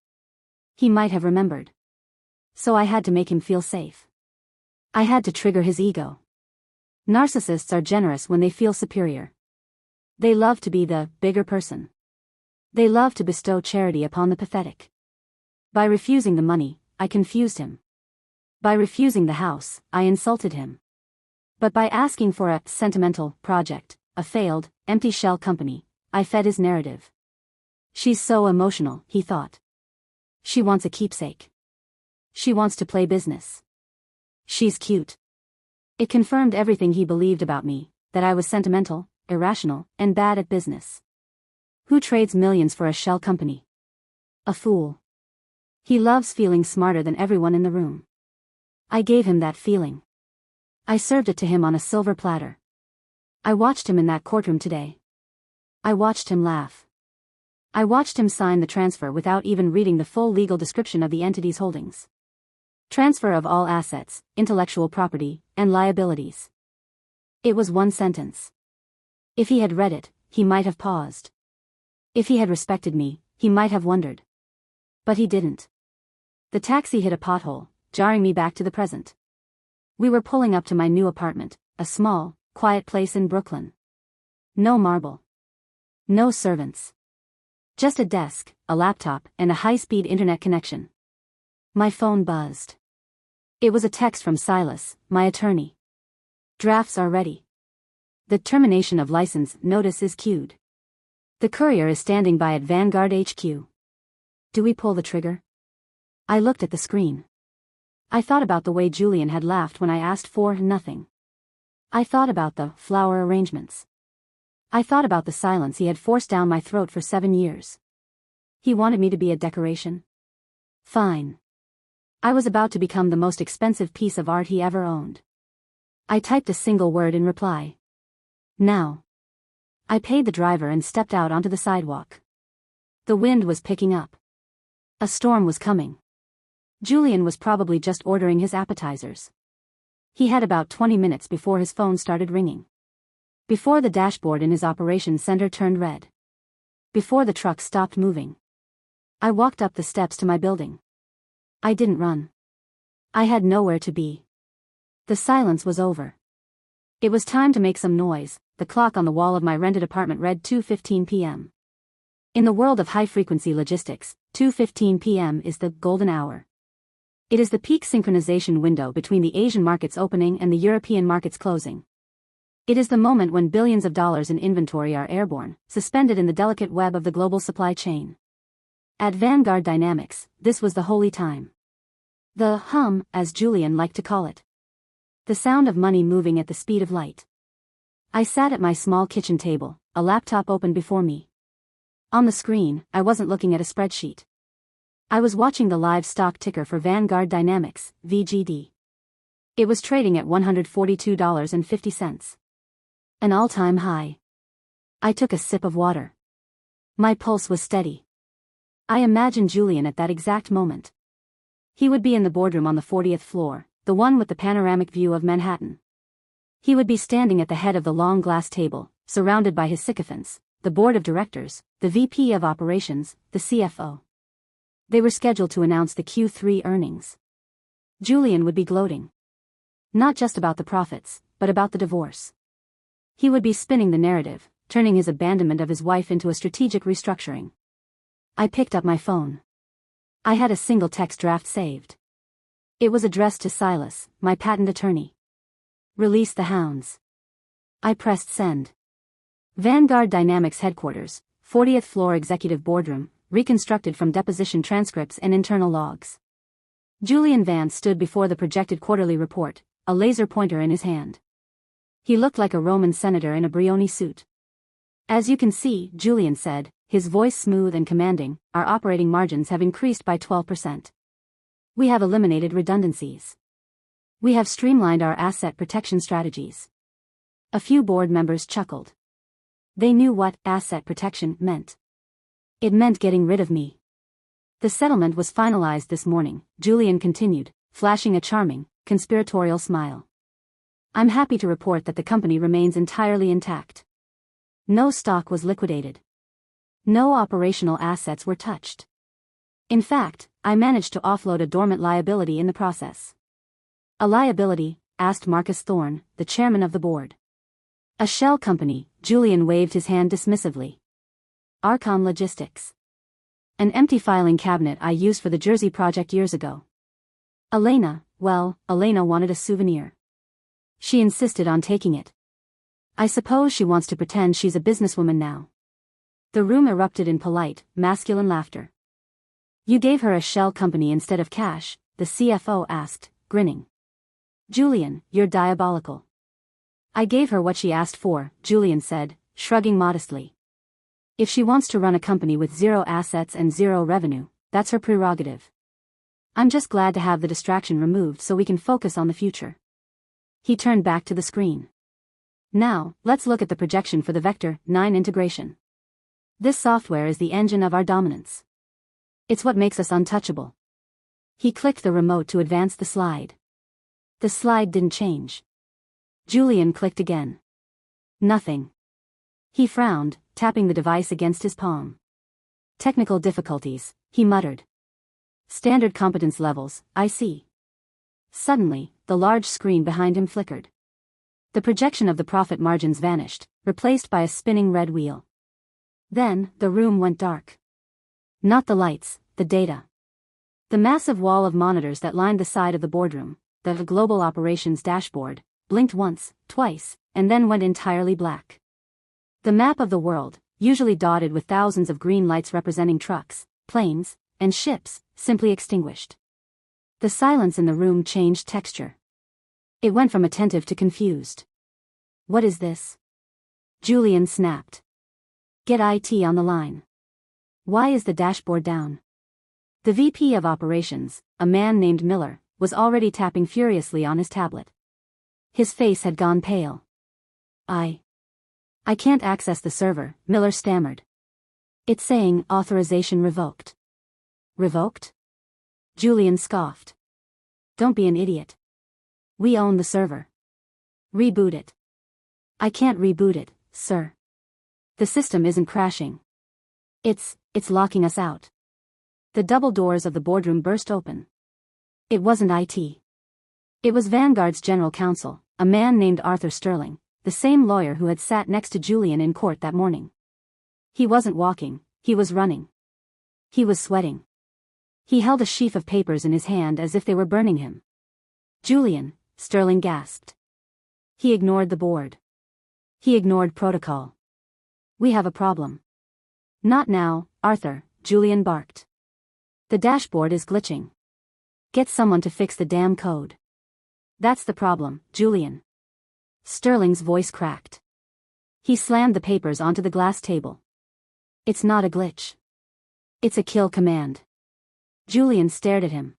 Speaker 1: He might have remembered. So I had to make him feel safe. I had to trigger his ego. Narcissists are generous when they feel superior. They love to be the bigger person. They love to bestow charity upon the pathetic. By refusing the money, I confused him. By refusing the house, I insulted him. But by asking for a sentimental project, a failed, empty shell company, I fed his narrative. She's so emotional, he thought. She wants a keepsake. She wants to play business. She's cute. It confirmed everything he believed about me, that I was sentimental, irrational, and bad at business. Who trades millions for a shell company? A fool. He loves feeling smarter than everyone in the room. I gave him that feeling. I served it to him on a silver platter. I watched him in that courtroom today. I watched him laugh. I watched him sign the transfer without even reading the full legal description of the entity's holdings. Transfer of all assets, intellectual property, and liabilities. It was one sentence. If he had read it, he might have paused. If he had respected me, he might have wondered. But he didn't. The taxi hit a pothole, jarring me back to the present. We were pulling up to my new apartment, a small, quiet place in Brooklyn. No marble. No servants. Just a desk, a laptop, and a high-speed internet connection. My phone buzzed. It was a text from Silas, my attorney. Drafts are ready. The termination of license notice is queued. The courier is standing by at Vanguard HQ. Do we pull the trigger? I looked at the screen. I thought about the way Julian had laughed when I asked for nothing. I thought about the flower arrangements. I thought about the silence he had forced down my throat for 7 years. He wanted me to be a decoration? Fine. I was about to become the most expensive piece of art he ever owned. I typed a single word in reply. Now. I paid the driver and stepped out onto the sidewalk. The wind was picking up. A storm was coming. Julian was probably just ordering his appetizers. He had about 20 minutes before his phone started ringing. Before the dashboard in his operations center turned red. Before the truck stopped moving. I walked up the steps to my building. I didn't run. I had nowhere to be. The silence was over. It was time to make some noise. The clock on the wall of my rented apartment read 2:15 p.m. In the world of high-frequency logistics, 2:15 p.m. is the golden hour. It is the peak synchronization window between the Asian markets opening and the European markets closing. It is the moment when billions of dollars in inventory are airborne, suspended in the delicate web of the global supply chain. At Vanguard Dynamics, this was the holy time. The hum, as Julian liked to call it. The sound of money moving at the speed of light. I sat at my small kitchen table, a laptop open before me. On the screen, I wasn't looking at a spreadsheet. I was watching the live stock ticker for Vanguard Dynamics, VGD. It was trading at $142.50. An all-time high. I took a sip of water. My pulse was steady. I imagined Julian at that exact moment. He would be in the boardroom on the 40th floor, the one with the panoramic view of Manhattan. He would be standing at the head of the long glass table, surrounded by his sycophants, the board of directors, the VP of operations, the CFO. They were scheduled to announce the Q3 earnings. Julian would be gloating. Not just about the profits, but about the divorce. He would be spinning the narrative, turning his abandonment of his wife into a strategic restructuring. I picked up my phone. I had a single text draft saved. It was addressed to Silas, my patent attorney. Release the hounds. I pressed send. Vanguard Dynamics headquarters, 40th floor executive boardroom, reconstructed from deposition transcripts and internal logs. Julian Vance stood before the projected quarterly report, a laser pointer in his hand. He looked like a Roman senator in a Brioni suit. As you can see, Julian said, his voice smooth and commanding, our operating margins have increased by 12%. We have eliminated redundancies. We have streamlined our asset protection strategies. A few board members chuckled. They knew what asset protection meant. It meant getting rid of me. The settlement was finalized this morning, Julian continued, flashing a charming, conspiratorial smile. I'm happy to report that the company remains entirely intact. No stock was liquidated. No operational assets were touched. In fact, I managed to offload a dormant liability in the process. A liability? Asked Marcus Thorne, the chairman of the board. A shell company, Julian waved his hand dismissively. Archon Logistics. An empty filing cabinet I used for the Jersey project years ago. Elena wanted a souvenir. She insisted on taking it. I suppose she wants to pretend she's a businesswoman now. The room erupted in polite, masculine laughter. You gave her a shell company instead of cash, the CFO asked, grinning. Julian, you're diabolical. I gave her what she asked for, Julian said, shrugging modestly. If she wants to run a company with zero assets and zero revenue, that's her prerogative. I'm just glad to have the distraction removed so we can focus on the future. He turned back to the screen. Now, let's look at the projection for the Vector 9 integration. This software is the engine of our dominance. It's what makes us untouchable. He clicked the remote to advance the slide. The slide didn't change. Julian clicked again. Nothing. He frowned, tapping the device against his palm. Technical difficulties, he muttered. Standard competence levels, I see. Suddenly, the large screen behind him flickered. The projection of the profit margins vanished, replaced by a spinning red wheel. Then, the room went dark. Not the lights, the data. The massive wall of monitors that lined the side of the boardroom, the global operations dashboard, blinked once, twice, and then went entirely black. The map of the world, usually dotted with thousands of green lights representing trucks, planes, and ships, simply extinguished. The silence in the room changed texture. It went from attentive to confused. What is this? Julian snapped. Get IT on the line. Why is the dashboard down? The VP of operations, a man named Miller, was already tapping furiously on his tablet. His face had gone pale. I can't access the server, Miller stammered. It's saying authorization revoked. Revoked? Julian scoffed. Don't be an idiot. We own the server. Reboot it. I can't reboot it, sir. The system isn't crashing. It's locking us out. The double doors of the boardroom burst open. It wasn't IT. It was Vanguard's general counsel, a man named Arthur Sterling, the same lawyer who had sat next to Julian in court that morning. He wasn't walking, he was running. He was sweating. He held a sheaf of papers in his hand as if they were burning him. Julian, Sterling gasped. He ignored the board. He ignored protocol. We have a problem. Not now, Arthur, Julian barked. The dashboard is glitching. Get someone to fix the damn code. That's the problem, Julian. Sterling's voice cracked. He slammed the papers onto the glass table. It's not a glitch. It's a kill command. Julian stared at him.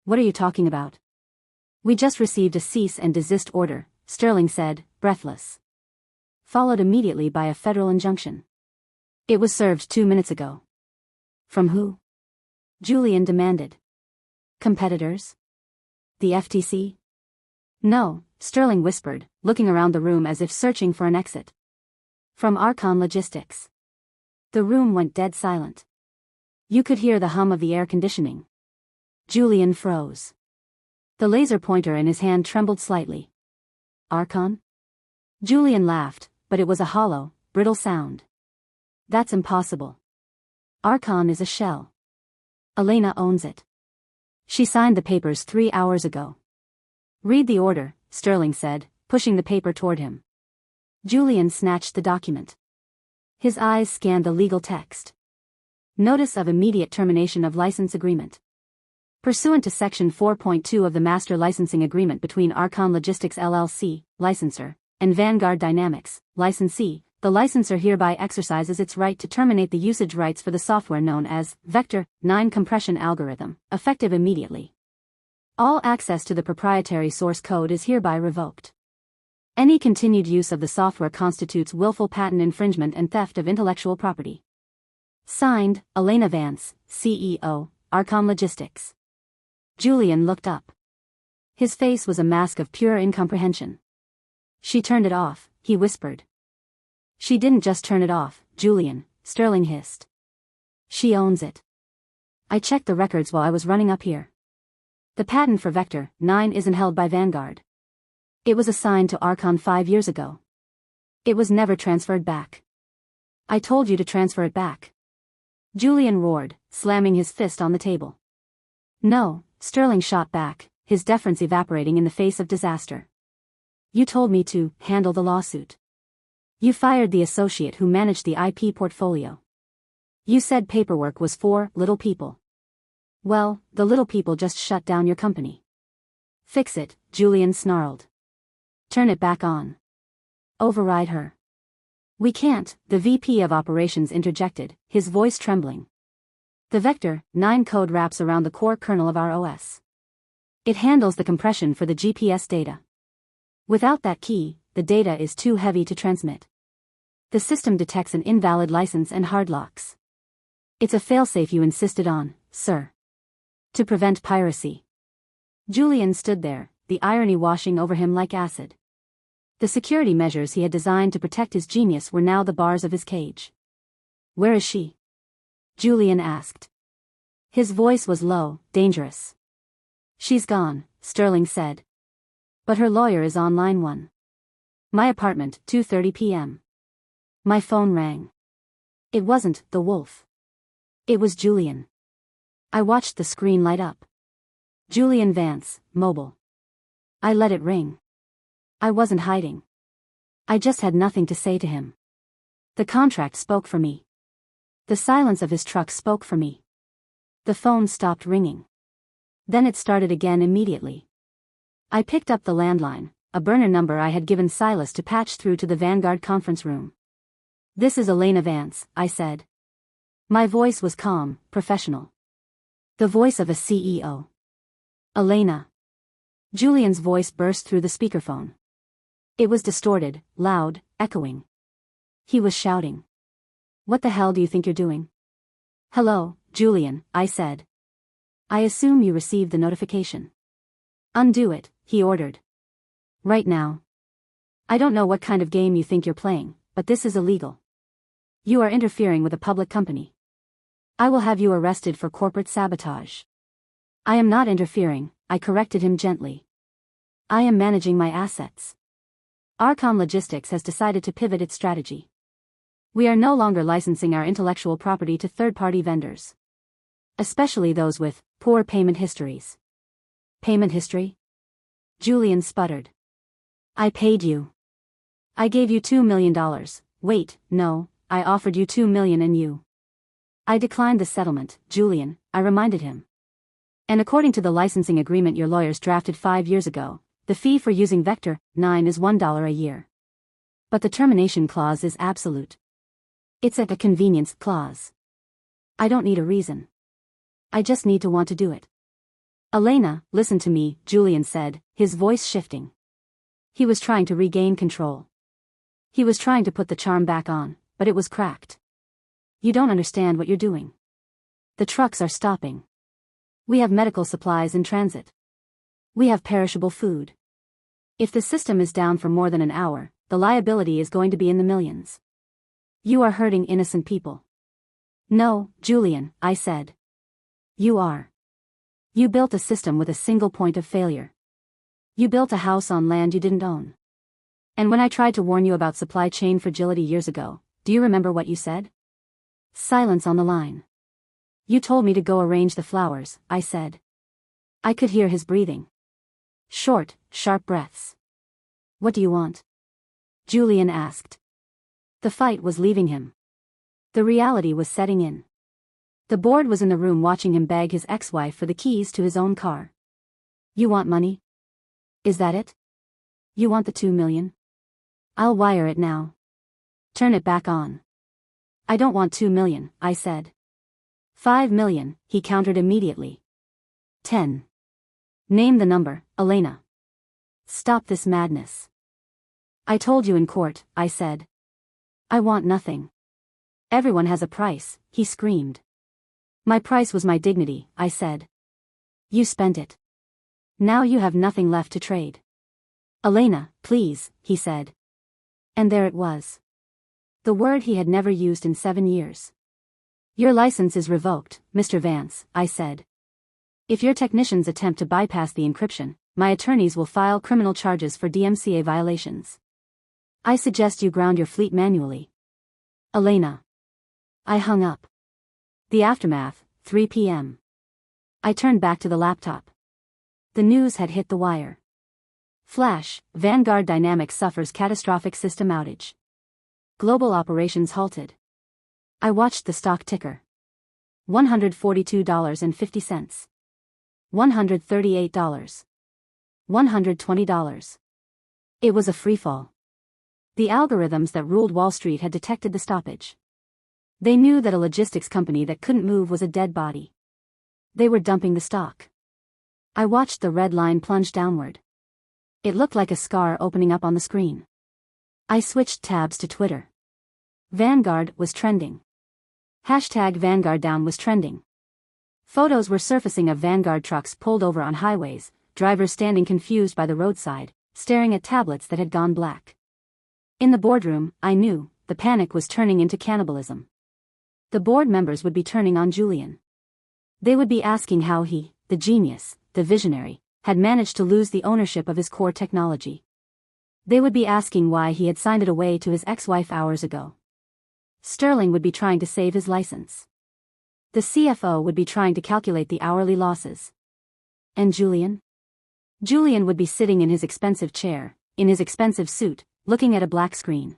Speaker 1: What are you talking about? We just received a cease and desist order, Sterling said, breathless. Followed immediately by a federal injunction. It was served 2 minutes ago. From who? Julian demanded. Competitors? The FTC? No, Sterling whispered, looking around the room as if searching for an exit. From Archon Logistics. The room went dead silent. You could hear the hum of the air conditioning. Julian froze. The laser pointer in his hand trembled slightly. Archon? Julian laughed, but it was a hollow, brittle sound. That's impossible. Archon is a shell. Elena owns it. She signed the papers 3 hours ago. Read the order, Sterling said, pushing the paper toward him. Julian snatched the document. His eyes scanned the legal text. Notice of immediate termination of license agreement. Pursuant to Section 4.2 of the Master Licensing Agreement between Archon Logistics LLC, licensor, and Vanguard Dynamics, licensee, the licensor hereby exercises its right to terminate the usage rights for the software known as Vector 9 compression algorithm, effective immediately. All access to the proprietary source code is hereby revoked. Any continued use of the software constitutes willful patent infringement and theft of intellectual property. Signed, Elena Vance, CEO, Archon Logistics. Julian looked up. His face was a mask of pure incomprehension. She turned it off, he whispered. She didn't just turn it off, Julian, Sterling hissed. She owns it. I checked the records while I was running up here. The patent for Vector 9 isn't held by Vanguard. It was assigned to Archon 5 years ago. It was never transferred back. I told you to transfer it back. Julian roared, slamming his fist on the table. No, Sterling shot back, his deference evaporating in the face of disaster. You told me to handle the lawsuit. You fired the associate who managed the IP portfolio. You said paperwork was for little people. Well, the little people just shut down your company. Fix it, Julian snarled. Turn it back on. Override her. We can't, the VP of operations interjected, his voice trembling. The Vector 9 code wraps around the core kernel of our OS. It handles the compression for the GPS data. Without that key, the data is too heavy to transmit. The system detects an invalid license and hard locks. It's a failsafe you insisted on, sir. To prevent piracy. Julian stood there, the irony washing over him like acid. The security measures he had designed to protect his genius were now the bars of his cage. Where is she? Julian asked. His voice was low, dangerous. She's gone, Sterling said. But her lawyer is on line 1. My apartment, 2:30 p.m. My phone rang. It wasn't the wolf. It was Julian. I watched the screen light up. Julian Vance, mobile. I let it ring. I wasn't hiding. I just had nothing to say to him. The contract spoke for me. The silence of his truck spoke for me. The phone stopped ringing. Then it started again immediately. I picked up the landline, a burner number I had given Silas to patch through to the Vanguard conference room. This is Elena Vance, I said. My voice was calm, professional. The voice of a CEO. Elena. Julian's voice burst through the speakerphone. It was distorted, loud, echoing. He was shouting. What the hell do you think you're doing? Hello, Julian, I said. I assume you received the notification. Undo it, he ordered. Right now. I don't know what kind of game you think you're playing, but this is illegal. You are interfering with a public company. I will have you arrested for corporate sabotage. I am not interfering, I corrected him gently. I am managing my assets. Archon Logistics has decided to pivot its strategy. We are no longer licensing our intellectual property to third-party vendors. Especially those with poor payment histories. Payment history? Julian sputtered. I paid you. I gave you $2 million. Wait, no, I offered you $2 million and you. I declined the settlement, Julian, I reminded him. And according to the licensing agreement your lawyers drafted 5 years ago, the fee for using Vector 9 is $1 a year. But the termination clause is absolute. It's a convenience clause. I don't need a reason. I just need to want to do it. Elena, listen to me, Julian said, his voice shifting. He was trying to regain control. He was trying to put the charm back on, but it was cracked. You don't understand what you're doing. The trucks are stopping. We have medical supplies in transit. We have perishable food. If the system is down for more than an hour, the liability is going to be in the millions. You are hurting innocent people. No, Julian, I said. You are. You built a system with a single point of failure. You built a house on land you didn't own. And when I tried to warn you about supply chain fragility years ago, do you remember what you said? Silence on the line. You told me to go arrange the flowers, I said. I could hear his breathing. Short, sharp breaths. What do you want? Julian asked. The fight was leaving him. The reality was setting in. The board was in the room watching him beg his ex-wife for the keys to his own car. You want money? Is that it? You want the $2 million? I'll wire it now. Turn it back on. I don't want $2 million, I said. $5 million, he countered immediately. 10. Name the number, Elena. Stop this madness. I told you in court, I said. I want nothing. Everyone has a price, he screamed. My price was my dignity, I said. You spent it. Now you have nothing left to trade. Elena, please, he said. And there it was. The word he had never used in 7 years. Your license is revoked, Mr. Vance, I said. If your technicians attempt to bypass the encryption, my attorneys will file criminal charges for DMCA violations. I suggest you ground your fleet manually. Elena. I hung up. The aftermath, 3 p.m. I turned back to the laptop. The news had hit the wire. Flash, Vanguard Dynamics suffers catastrophic system outage. Global operations halted. I watched the stock ticker. $142.50. $138. $120. It was a freefall. The algorithms that ruled Wall Street had detected the stoppage. They knew that a logistics company that couldn't move was a dead body. They were dumping the stock. I watched the red line plunge downward. It looked like a scar opening up on the screen. I switched tabs to Twitter. Vanguard was trending. Hashtag Vanguard down was trending. Photos were surfacing of Vanguard trucks pulled over on highways, drivers standing confused by the roadside, staring at tablets that had gone black. In the boardroom, I knew, the panic was turning into cannibalism. The board members would be turning on Julian. They would be asking how he, the genius, the visionary, had managed to lose the ownership of his core technology. They would be asking why he had signed it away to his ex-wife hours ago. Sterling would be trying to save his license. The CFO would be trying to calculate the hourly losses. And Julian? Julian would be sitting in his expensive chair, in his expensive suit, looking at a black screen.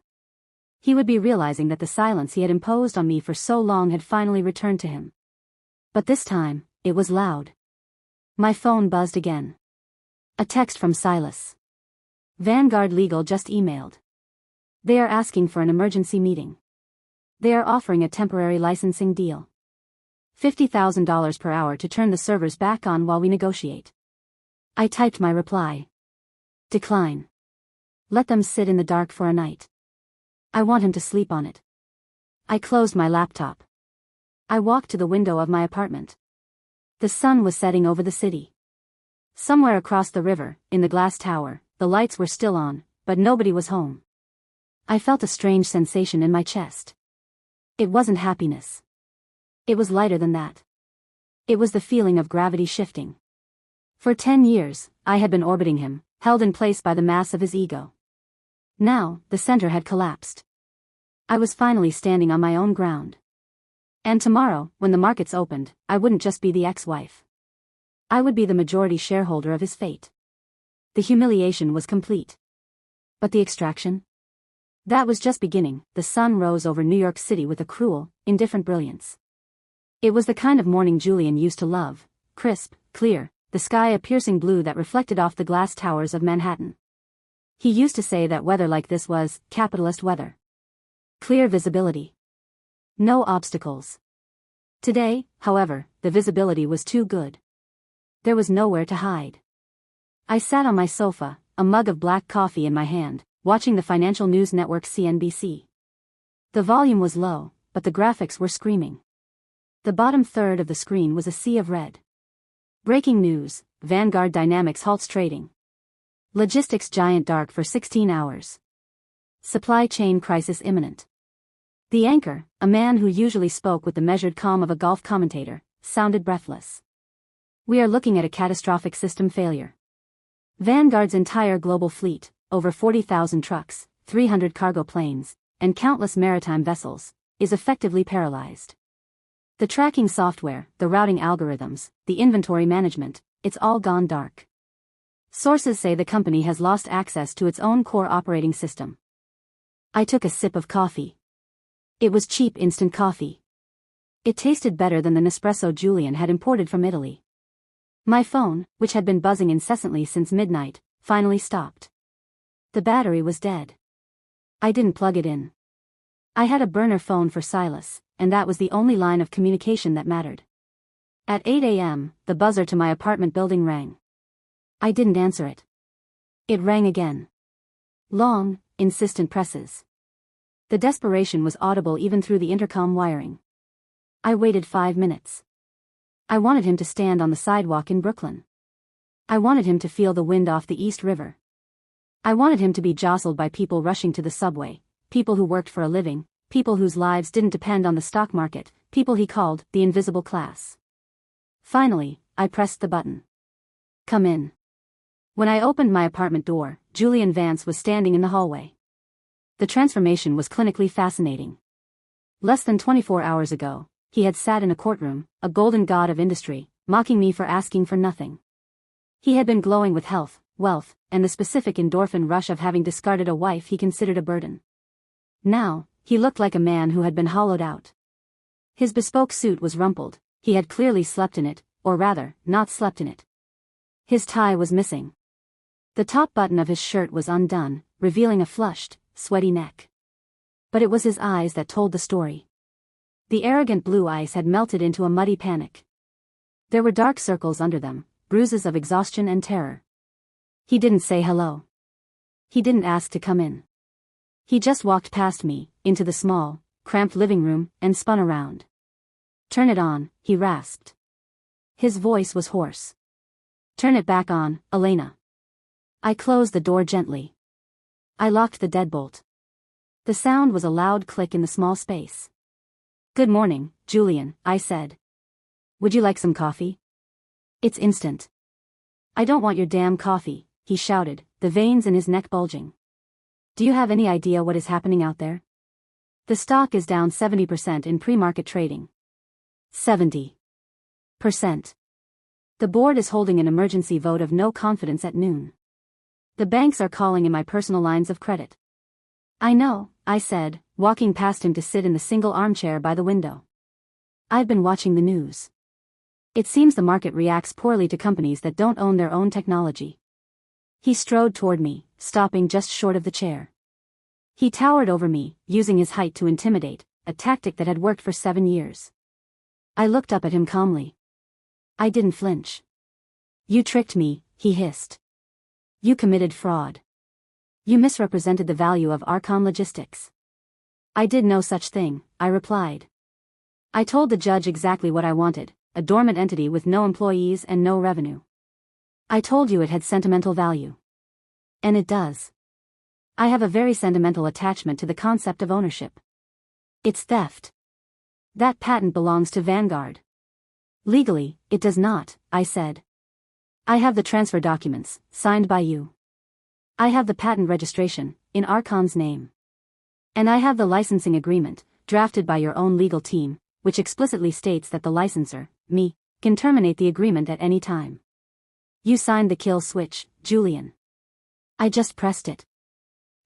Speaker 1: He would be realizing that the silence he had imposed on me for so long had finally returned to him. But this time, it was loud. My phone buzzed again. A text from Silas. Vanguard Legal just emailed. They are asking for an emergency meeting. They are offering a temporary licensing deal. $50,000 per hour to turn the servers back on while we negotiate. I typed my reply. Decline. Let them sit in the dark for a night. I want him to sleep on it. I closed my laptop. I walked to the window of my apartment. The sun was setting over the city. Somewhere across the river, in the glass tower, the lights were still on, but nobody was home. I felt a strange sensation in my chest. It wasn't happiness. It was lighter than that. It was the feeling of gravity shifting. For 10 years, I had been orbiting him, held in place by the mass of his ego. Now, the center had collapsed. I was finally standing on my own ground. And tomorrow, when the markets opened, I wouldn't just be the ex-wife. I would be the majority shareholder of his fate. The humiliation was complete. But the extraction? That was just beginning. The sun rose over New York City with a cruel, indifferent brilliance. It was the kind of morning Julian used to love, crisp, clear, the sky a piercing blue that reflected off the glass towers of Manhattan. He used to say that weather like this was capitalist weather. Clear visibility. No obstacles. Today, however, the visibility was too good. There was nowhere to hide. I sat on my sofa, a mug of black coffee in my hand, watching the financial news network CNBC. The volume was low, but the graphics were screaming. The bottom third of the screen was a sea of red. Breaking news: Vanguard Dynamics halts trading. Logistics giant dark for 16 hours. Supply chain crisis imminent. The anchor, a man who usually spoke with the measured calm of a golf commentator, sounded breathless. We are looking at a catastrophic system failure. Vanguard's entire global fleet, over 40,000 trucks, 300 cargo planes, and countless maritime vessels, is effectively paralyzed. The tracking software, the routing algorithms, the inventory management, it's all gone dark. Sources say the company has lost access to its own core operating system. I took a sip of coffee. It was cheap instant coffee. It tasted better than the Nespresso Julian had imported from Italy. My phone, which had been buzzing incessantly since midnight, finally stopped. The battery was dead. I didn't plug it in. I had a burner phone for Silas, and that was the only line of communication that mattered. At 8 a.m., the buzzer to my apartment building rang. I didn't answer it. It rang again. Long, insistent presses. The desperation was audible even through the intercom wiring. I waited 5 minutes. I wanted him to stand on the sidewalk in Brooklyn. I wanted him to feel the wind off the East River. I wanted him to be jostled by people rushing to the subway, people who worked for a living, people whose lives didn't depend on the stock market, people he called the invisible class. Finally, I pressed the button. Come in. When I opened my apartment door, Julian Vance was standing in the hallway. The transformation was clinically fascinating. Less than 24 hours ago, he had sat in a courtroom, a golden god of industry, mocking me for asking for nothing. He had been glowing with health, wealth, and the specific endorphin rush of having discarded a wife he considered a burden. Now, he looked like a man who had been hollowed out. His bespoke suit was rumpled, he had clearly slept in it, or rather, not slept in it. His tie was missing. The top button of his shirt was undone, revealing a flushed, sweaty neck. But it was his eyes that told the story. The arrogant blue ice had melted into a muddy panic. There were dark circles under them, bruises of exhaustion and terror. He didn't say hello. He didn't ask to come in. He just walked past me, into the small, cramped living room, and spun around. "Turn it on," he rasped. His voice was hoarse. "Turn it back on, Elena." I closed the door gently. I locked the deadbolt. The sound was a loud click in the small space. "Good morning, Julian," I said. "Would you like some coffee?" "It's instant." "I don't want your damn coffee," he shouted, the veins in his neck bulging. "Do you have any idea what is happening out there? The stock is down 70% in pre-market trading." 70%. The board is holding an emergency vote of no confidence at noon. The banks are calling in my personal lines of credit. "I know," I said, walking past him to sit in the single armchair by the window. "I've been watching the news. It seems the market reacts poorly to companies that don't own their own technology." He strode toward me, stopping just short of the chair. He towered over me, using his height to intimidate, a tactic that had worked for 7 years. I looked up at him calmly. I didn't flinch. "You tricked me," he hissed. "You committed fraud. You misrepresented the value of Archon Logistics." "I did no such thing," I replied. "I told the judge exactly what I wanted, a dormant entity with no employees and no revenue. I told you it had sentimental value. And it does. I have a very sentimental attachment to the concept of ownership. It's theft. That patent belongs to Vanguard." "Legally, it does not," I said. "I have the transfer documents, signed by you. I have the patent registration, in Archon's name. And I have the licensing agreement, drafted by your own legal team, which explicitly states that the licensor, me, can terminate the agreement at any time. You signed the kill switch, Julian." I just pressed it.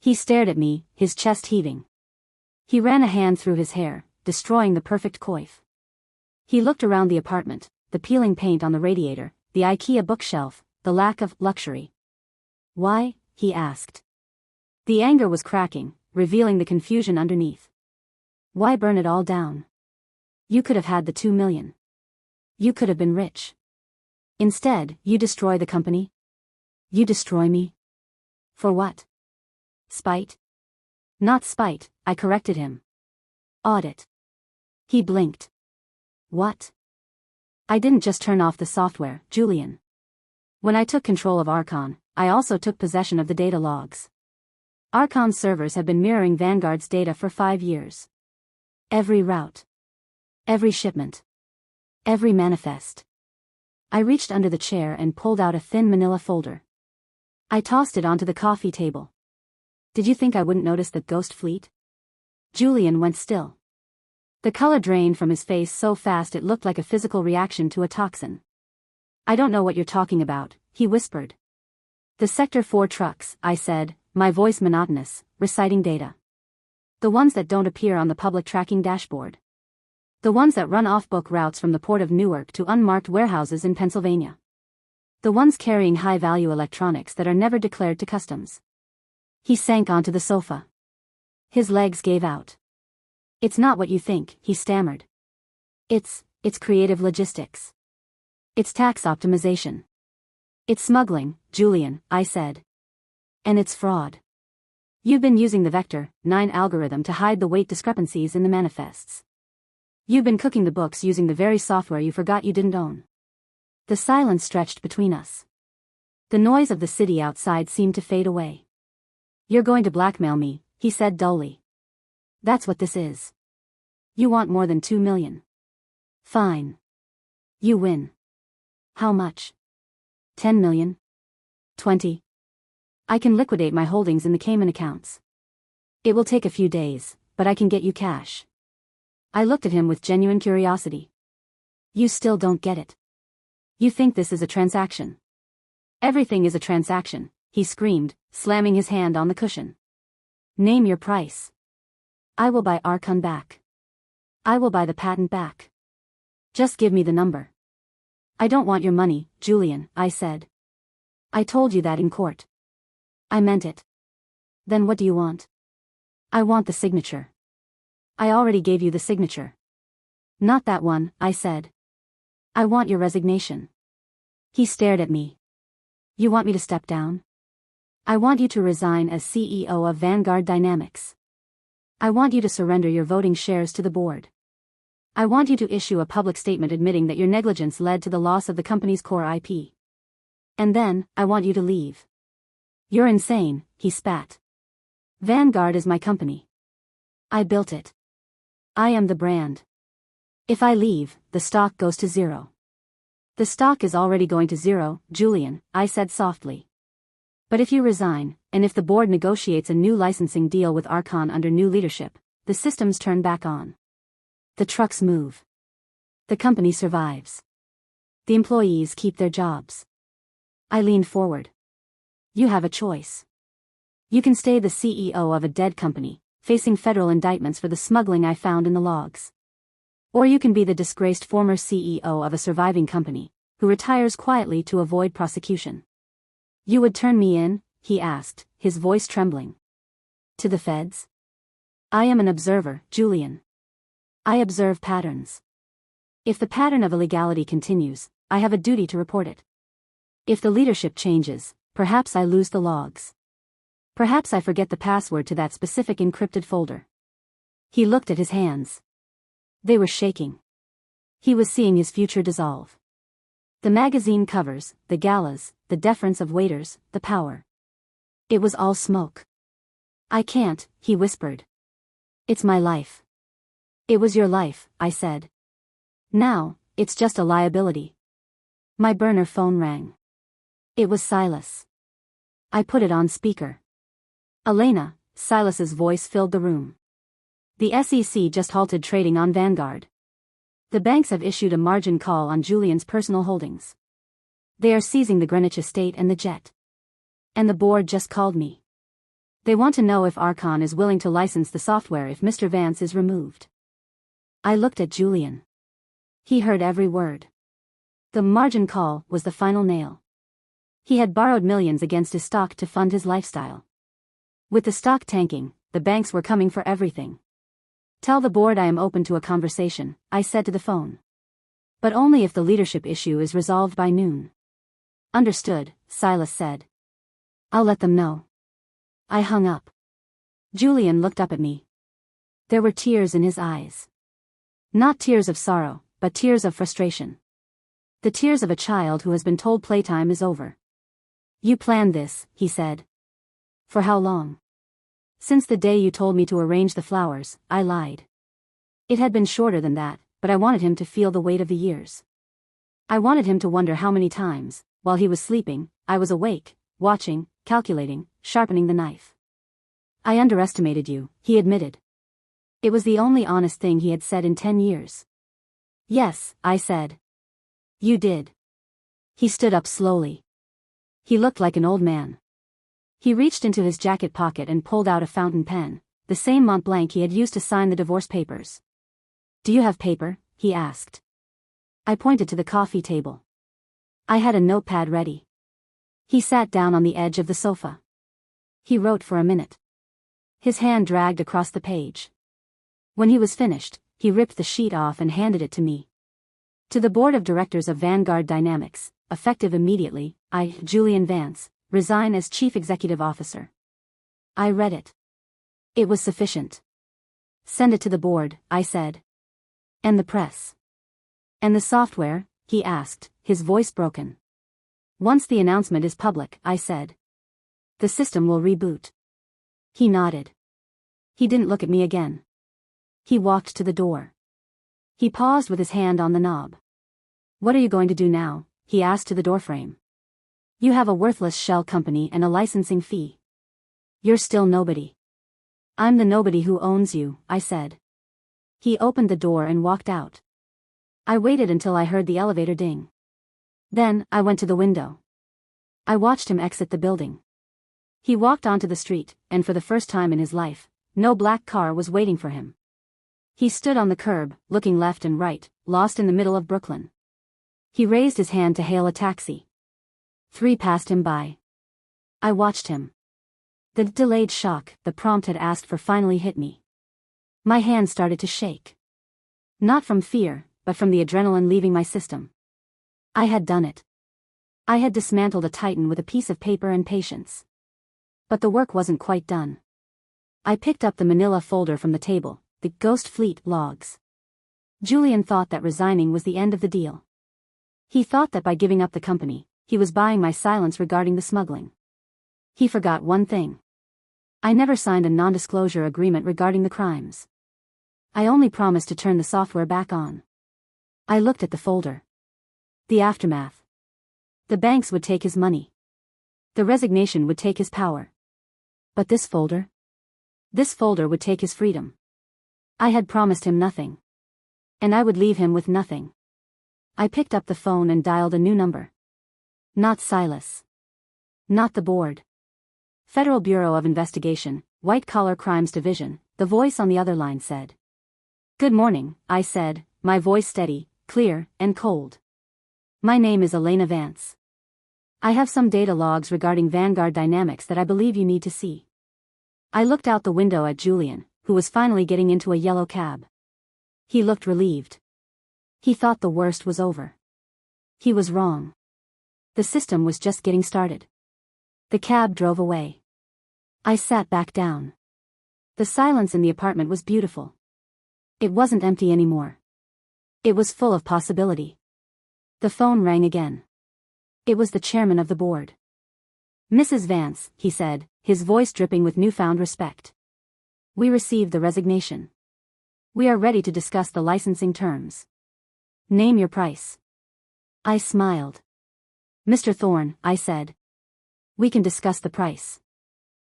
Speaker 1: He stared at me, his chest heaving. He ran a hand through his hair, destroying the perfect coif. He looked around the apartment, the peeling paint on the radiator, the IKEA bookshelf, the lack of luxury. "Why?" he asked. The anger was cracking, revealing the confusion underneath. "Why burn it all down? You could have had the 2 million. You could have been rich. Instead, you destroy the company? You destroy me? For what? Spite?" "Not spite," I corrected him. "Audit." He blinked. "What?" "I didn't just turn off the software, Julian. When I took control of Archon, I also took possession of the data logs. Archon's servers have been mirroring Vanguard's data for 5 years. Every route. Every shipment. Every manifest." I reached under the chair and pulled out a thin manila folder. I tossed it onto the coffee table. "Did you think I wouldn't notice the ghost fleet?" Julian went still. The color drained from his face so fast it looked like a physical reaction to a toxin. "I don't know what you're talking about," he whispered. "The Sector 4 trucks," I said, my voice monotonous, reciting data. "The ones that don't appear on the public tracking dashboard. The ones that run off-book routes from the port of Newark to unmarked warehouses in Pennsylvania. The ones carrying high-value electronics that are never declared to customs." He sank onto the sofa. His legs gave out. "It's not what you think," he stammered. It's creative logistics. It's tax optimization. It's smuggling, Julian," I said. "And it's fraud. You've been using the Vector 9 algorithm to hide the weight discrepancies in the manifests. You've been cooking the books using the very software you forgot you didn't own." The silence stretched between us. The noise of the city outside seemed to fade away. "You're going to blackmail me," he said dully. "That's what this is. You want more than 2 million. Fine. You win. How much? 10 million? 20? I can liquidate my holdings in the Cayman accounts. It will take a few days, but I can get you cash." I looked at him with genuine curiosity. "You still don't get it. You think this is a transaction?" "Everything is a transaction," he screamed, slamming his hand on the cushion. "Name your price. I will buy Archon back. I will buy the patent back. Just give me the number." "I don't want your money, Julian," I said. "I told you that in court. I meant it." "Then what do you want?" I want the signature. I already gave you the signature. Not that one, I said. I want your resignation. He stared at me. You want me to step down? I want you to resign as CEO of Vanguard Dynamics. I want you to surrender your voting shares to the board. I want you to issue a public statement admitting that your negligence led to the loss of the company's core IP. And then, I want you to leave. You're insane, he spat. Vanguard is my company. I built it. I am the brand. If I leave, the stock goes to zero. The stock is already going to zero, Julian, I said softly. But if you resign, and if the board negotiates a new licensing deal with Archon under new leadership, the systems turn back on. The trucks move. The company survives. The employees keep their jobs. I leaned forward. You have a choice. You can stay the CEO of a dead company, facing federal indictments for the smuggling I found in the logs. Or you can be the disgraced former CEO of a surviving company, who retires quietly to avoid prosecution. You would turn me in? He asked, his voice trembling. To the feds? I am an observer, Julian. I observe patterns. If the pattern of illegality continues, I have a duty to report it. If the leadership changes, perhaps I lose the logs. Perhaps I forget the password to that specific encrypted folder. He looked at his hands. They were shaking. He was seeing his future dissolve. The magazine covers, the galas, the deference of waiters, the power. It was all smoke. I can't, he whispered. It's my life. It was your life, I said. Now, it's just a liability. My burner phone rang. It was Silas. I put it on speaker. Elena, Silas's voice filled the room. The SEC just halted trading on Vanguard. The banks have issued a margin call on Julian's personal holdings. They are seizing the Greenwich estate and the jet. And the board just called me. They want to know if Archon is willing to license the software if Mr. Vance is removed. I looked at Julian. He heard every word. The margin call was the final nail. He had borrowed millions against his stock to fund his lifestyle. With the stock tanking, the banks were coming for everything. Tell the board I am open to a conversation, I said to the phone. But only if the leadership issue is resolved by noon. Understood, Silas said. I'll let them know. I hung up. Julian looked up at me. There were tears in his eyes. Not tears of sorrow, but tears of frustration. The tears of a child who has been told playtime is over. You planned this, he said. For how long? Since the day you told me to arrange the flowers, I lied. It had been shorter than that, but I wanted him to feel the weight of the years. I wanted him to wonder how many times, while he was sleeping, I was awake, watching, calculating, sharpening the knife. I underestimated you, he admitted. It was the only honest thing he had said in 10 years. Yes, I said. You did. He stood up slowly. He looked like an old man. He reached into his jacket pocket and pulled out a fountain pen, the same Mont Blanc he had used to sign the divorce papers. Do you have paper? He asked. I pointed to the coffee table. I had a notepad ready. He sat down on the edge of the sofa. He wrote for a minute. His hand dragged across the page. When he was finished, he ripped the sheet off and handed it to me. To the board of directors of Vanguard Dynamics, effective immediately, I, Julian Vance, resign as Chief Executive Officer. I read it. It was sufficient. Send it to the board, I said. And the press. And the software, he asked, his voice broken. Once the announcement is public, I said. The system will reboot. He nodded. He didn't look at me again. He walked to the door. He paused with his hand on the knob. What are you going to do now? He asked to the doorframe. You have a worthless shell company and a licensing fee. You're still nobody. I'm the nobody who owns you, I said. He opened the door and walked out. I waited until I heard the elevator ding. Then, I went to the window. I watched him exit the building. He walked onto the street, and for the first time in his life, no black car was waiting for him. He stood on the curb, looking left and right, lost in the middle of Brooklyn. He raised his hand to hail a taxi. 3 passed him by. I watched him. The delayed shock the prompt had asked for finally hit me. My hand started to shake. Not from fear, but from the adrenaline leaving my system. I had done it. I had dismantled a titan with a piece of paper and patience. But the work wasn't quite done. I picked up the manila folder from the table, the Ghost Fleet logs. Julian thought that resigning was the end of the deal. He thought that by giving up the company, he was buying my silence regarding the smuggling. He forgot one thing. I never signed a non-disclosure agreement regarding the crimes. I only promised to turn the software back on. I looked at the folder. The aftermath. The banks would take his money. The resignation would take his power. But this folder? This folder would take his freedom. I had promised him nothing. And I would leave him with nothing. I picked up the phone and dialed a new number. Not Silas. Not the board. Federal Bureau of Investigation, White Collar Crimes Division, the voice on the other line said. Good morning, I said, my voice steady, clear, and cold. My name is Elena Vance. I have some data logs regarding Vanguard Dynamics that I believe you need to see. I looked out the window at Julian, who was finally getting into a yellow cab. He looked relieved. He thought the worst was over. He was wrong. The system was just getting started. The cab drove away. I sat back down. The silence in the apartment was beautiful. It wasn't empty anymore. It was full of possibility. The phone rang again. It was the chairman of the board. Mrs. Vance, he said, his voice dripping with newfound respect. We received the resignation. We are ready to discuss the licensing terms. Name your price. I smiled. Mr. Thorne, I said. We can discuss the price.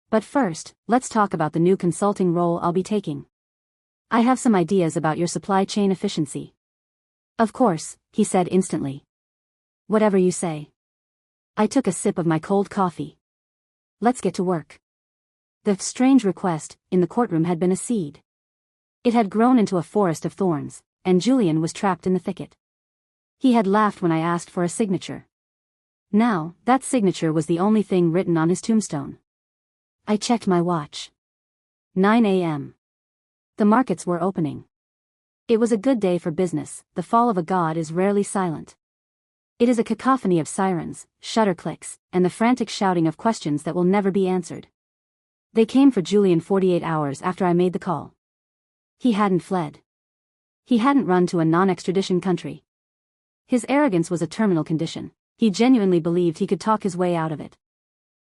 Speaker 1: But first, let's talk about the new consulting role I'll be taking. I have some ideas about your supply chain efficiency. Of course, he said instantly. Whatever you say. I took a sip of my cold coffee. Let's get to work. The strange request in the courtroom had been a seed. It had grown into a forest of thorns, and Julian was trapped in the thicket. He had laughed when I asked for a signature. Now, that signature was the only thing written on his tombstone. I checked my watch. 9 a.m. The markets were opening. It was a good day for business. The fall of a god is rarely silent. It is a cacophony of sirens, shutter clicks, and the frantic shouting of questions that will never be answered. They came for Julian 48 hours after I made the call. He hadn't fled. He hadn't run to a non-extradition country. His arrogance was a terminal condition. He genuinely believed he could talk his way out of it.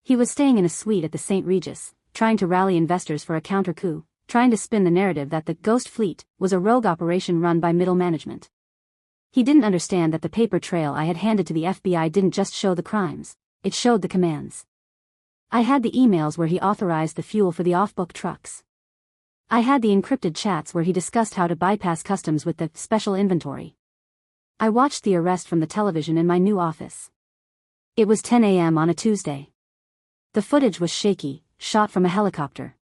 Speaker 1: He was staying in a suite at the St. Regis, trying to rally investors for a counter-coup, trying to spin the narrative that the Ghost Fleet was a rogue operation run by middle management. He didn't understand that the paper trail I had handed to the FBI didn't just show the crimes, it showed the commands. I had the emails where he authorized the fuel for the off-book trucks. I had the encrypted chats where he discussed how to bypass customs with the special inventory. I watched the arrest from the television in my new office. It was 10 a.m. on a Tuesday. The footage was shaky, shot from a helicopter.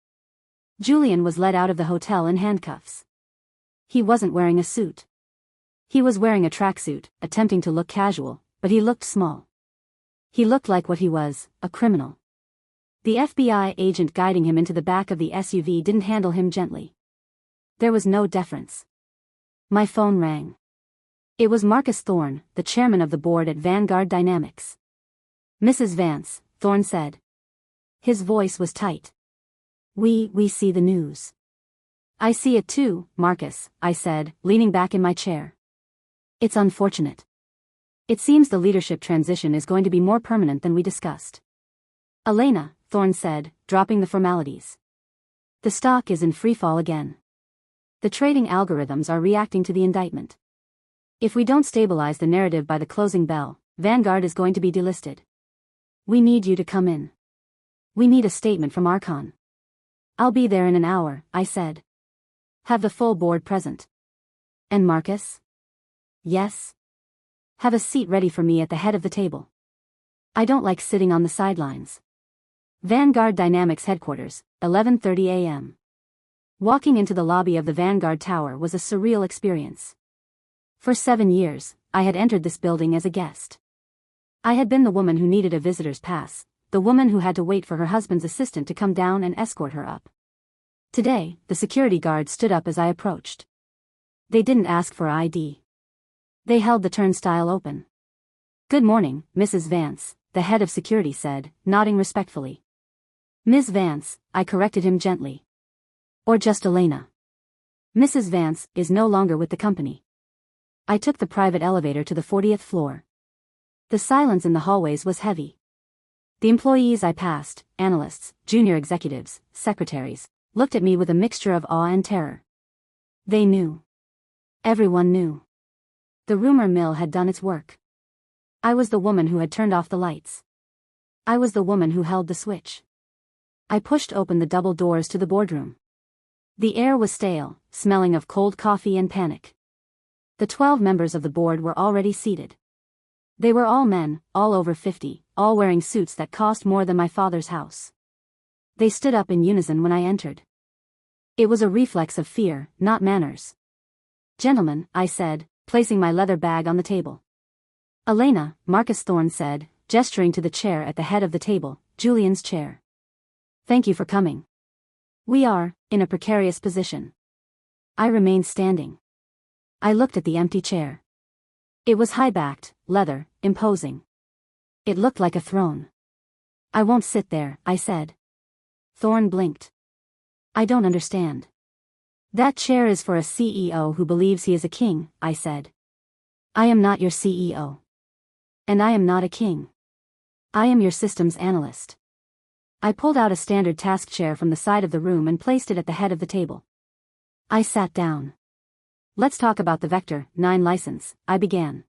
Speaker 1: Julian was led out of the hotel in handcuffs. He wasn't wearing a suit. He was wearing a tracksuit, attempting to look casual, but he looked small. He looked like what he was, a criminal. The FBI agent guiding him into the back of the SUV didn't handle him gently. There was no deference. My phone rang. It was Marcus Thorne, the chairman of the board at Vanguard Dynamics. Mrs. Vance, Thorne said. His voice was tight. We see the news. I see it too, Marcus, I said, leaning back in my chair. It's unfortunate. It seems the leadership transition is going to be more permanent than we discussed. Elena, Thorne said, dropping the formalities. The stock is in freefall again. The trading algorithms are reacting to the indictment. If we don't stabilize the narrative by the closing bell, Vanguard is going to be delisted. We need you to come in. We need a statement from Archon. I'll be there in an hour, I said. Have the full board present. And Marcus? Yes. Have a seat ready for me at the head of the table. I don't like sitting on the sidelines. Vanguard Dynamics headquarters, 11:30 a.m. Walking into the lobby of the Vanguard Tower was a surreal experience. For 7 years, I had entered this building as a guest. I had been the woman who needed a visitor's pass, the woman who had to wait for her husband's assistant to come down and escort her up. Today, the security guard stood up as I approached. They didn't ask for ID. They held the turnstile open. "Good morning, Mrs. Vance," the head of security said, nodding respectfully. "Ms. Vance," I corrected him gently. "Or just Elena. Mrs. Vance is no longer with the company." I took the private elevator to the 40th floor. The silence in the hallways was heavy. The employees I passed, analysts, junior executives, secretaries, looked at me with a mixture of awe and terror. They knew. Everyone knew. The rumor mill had done its work. I was the woman who had turned off the lights. I was the woman who held the switch. I pushed open the double doors to the boardroom. The air was stale, smelling of cold coffee and panic. The 12 members of the board were already seated. They were all men, all over 50, all wearing suits that cost more than my father's house. They stood up in unison when I entered. It was a reflex of fear, not manners. "Gentlemen," I said, placing my leather bag on the table. "Elena," Marcus Thorne said, gesturing to the chair at the head of the table, Julian's chair. "Thank you for coming. We are in a precarious position." I remained standing. I looked at the empty chair. It was high-backed, leather, imposing. It looked like a throne. "I won't sit there," I said. Thorne blinked. "I don't understand." "That chair is for a CEO who believes he is a king," I said. "I am not your CEO. And I am not a king. I am your systems analyst." I pulled out a standard task chair from the side of the room and placed it at the head of the table. I sat down. "Let's talk about the Vector 9 license," I began.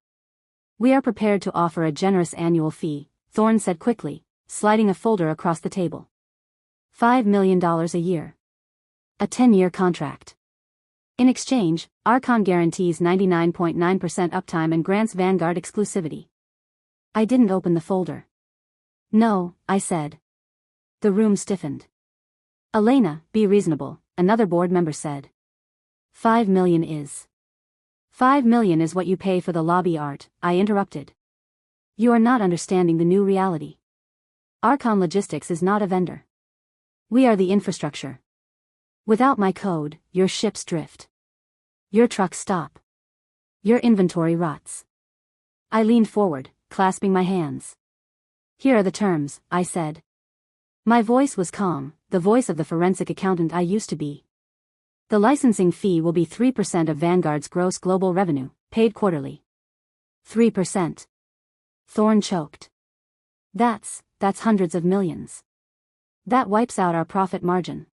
Speaker 1: "We are prepared to offer a generous annual fee," Thorne said quickly, sliding a folder across the table. $5 million a year. A 10-year contract. In exchange, Archon guarantees 99.9% uptime and grants Vanguard exclusivity. I didn't open the folder. "No," I said. The room stiffened. "Elena, be reasonable," another board member said. $5 million is. $5 million is what you pay for the lobby art," I interrupted. "You are not understanding the new reality. Archon Logistics is not a vendor. We are the infrastructure. Without my code, your ships drift. Your trucks stop. Your inventory rots." I leaned forward, clasping my hands. "Here are the terms," I said. My voice was calm, the voice of the forensic accountant I used to be. "The licensing fee will be 3% of Vanguard's gross global revenue, paid quarterly." 3%. Thorne choked. That's hundreds of millions. That wipes out our profit margin."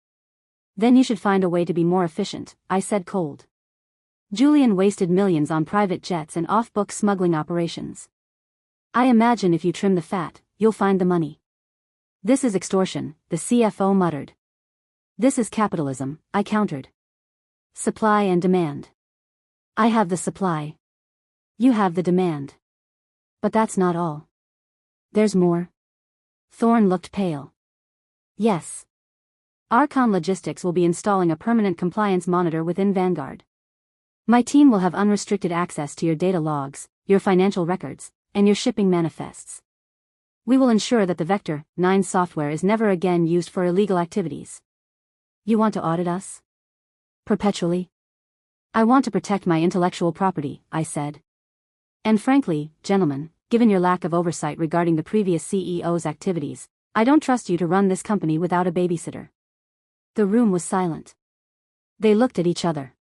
Speaker 1: "Then you should find a way to be more efficient," I said cold. "Julian wasted millions on private jets and off-book smuggling operations. I imagine if you trim the fat, you'll find the money." "This is extortion," the CFO muttered. "This is capitalism," I countered. "Supply and demand. I have the supply. You have the demand. But that's not all. There's more." Thorne looked pale. "Yes. Archon Logistics will be installing a permanent compliance monitor within Vanguard. My team will have unrestricted access to your data logs, your financial records, and your shipping manifests. We will ensure that the Vector 9 software is never again used for illegal activities." "You want to audit us? Perpetually?" "I want to protect my intellectual property," I said. "And frankly, gentlemen, given your lack of oversight regarding the previous CEO's activities, I don't trust you to run this company without a babysitter." The room was silent. They looked at each other.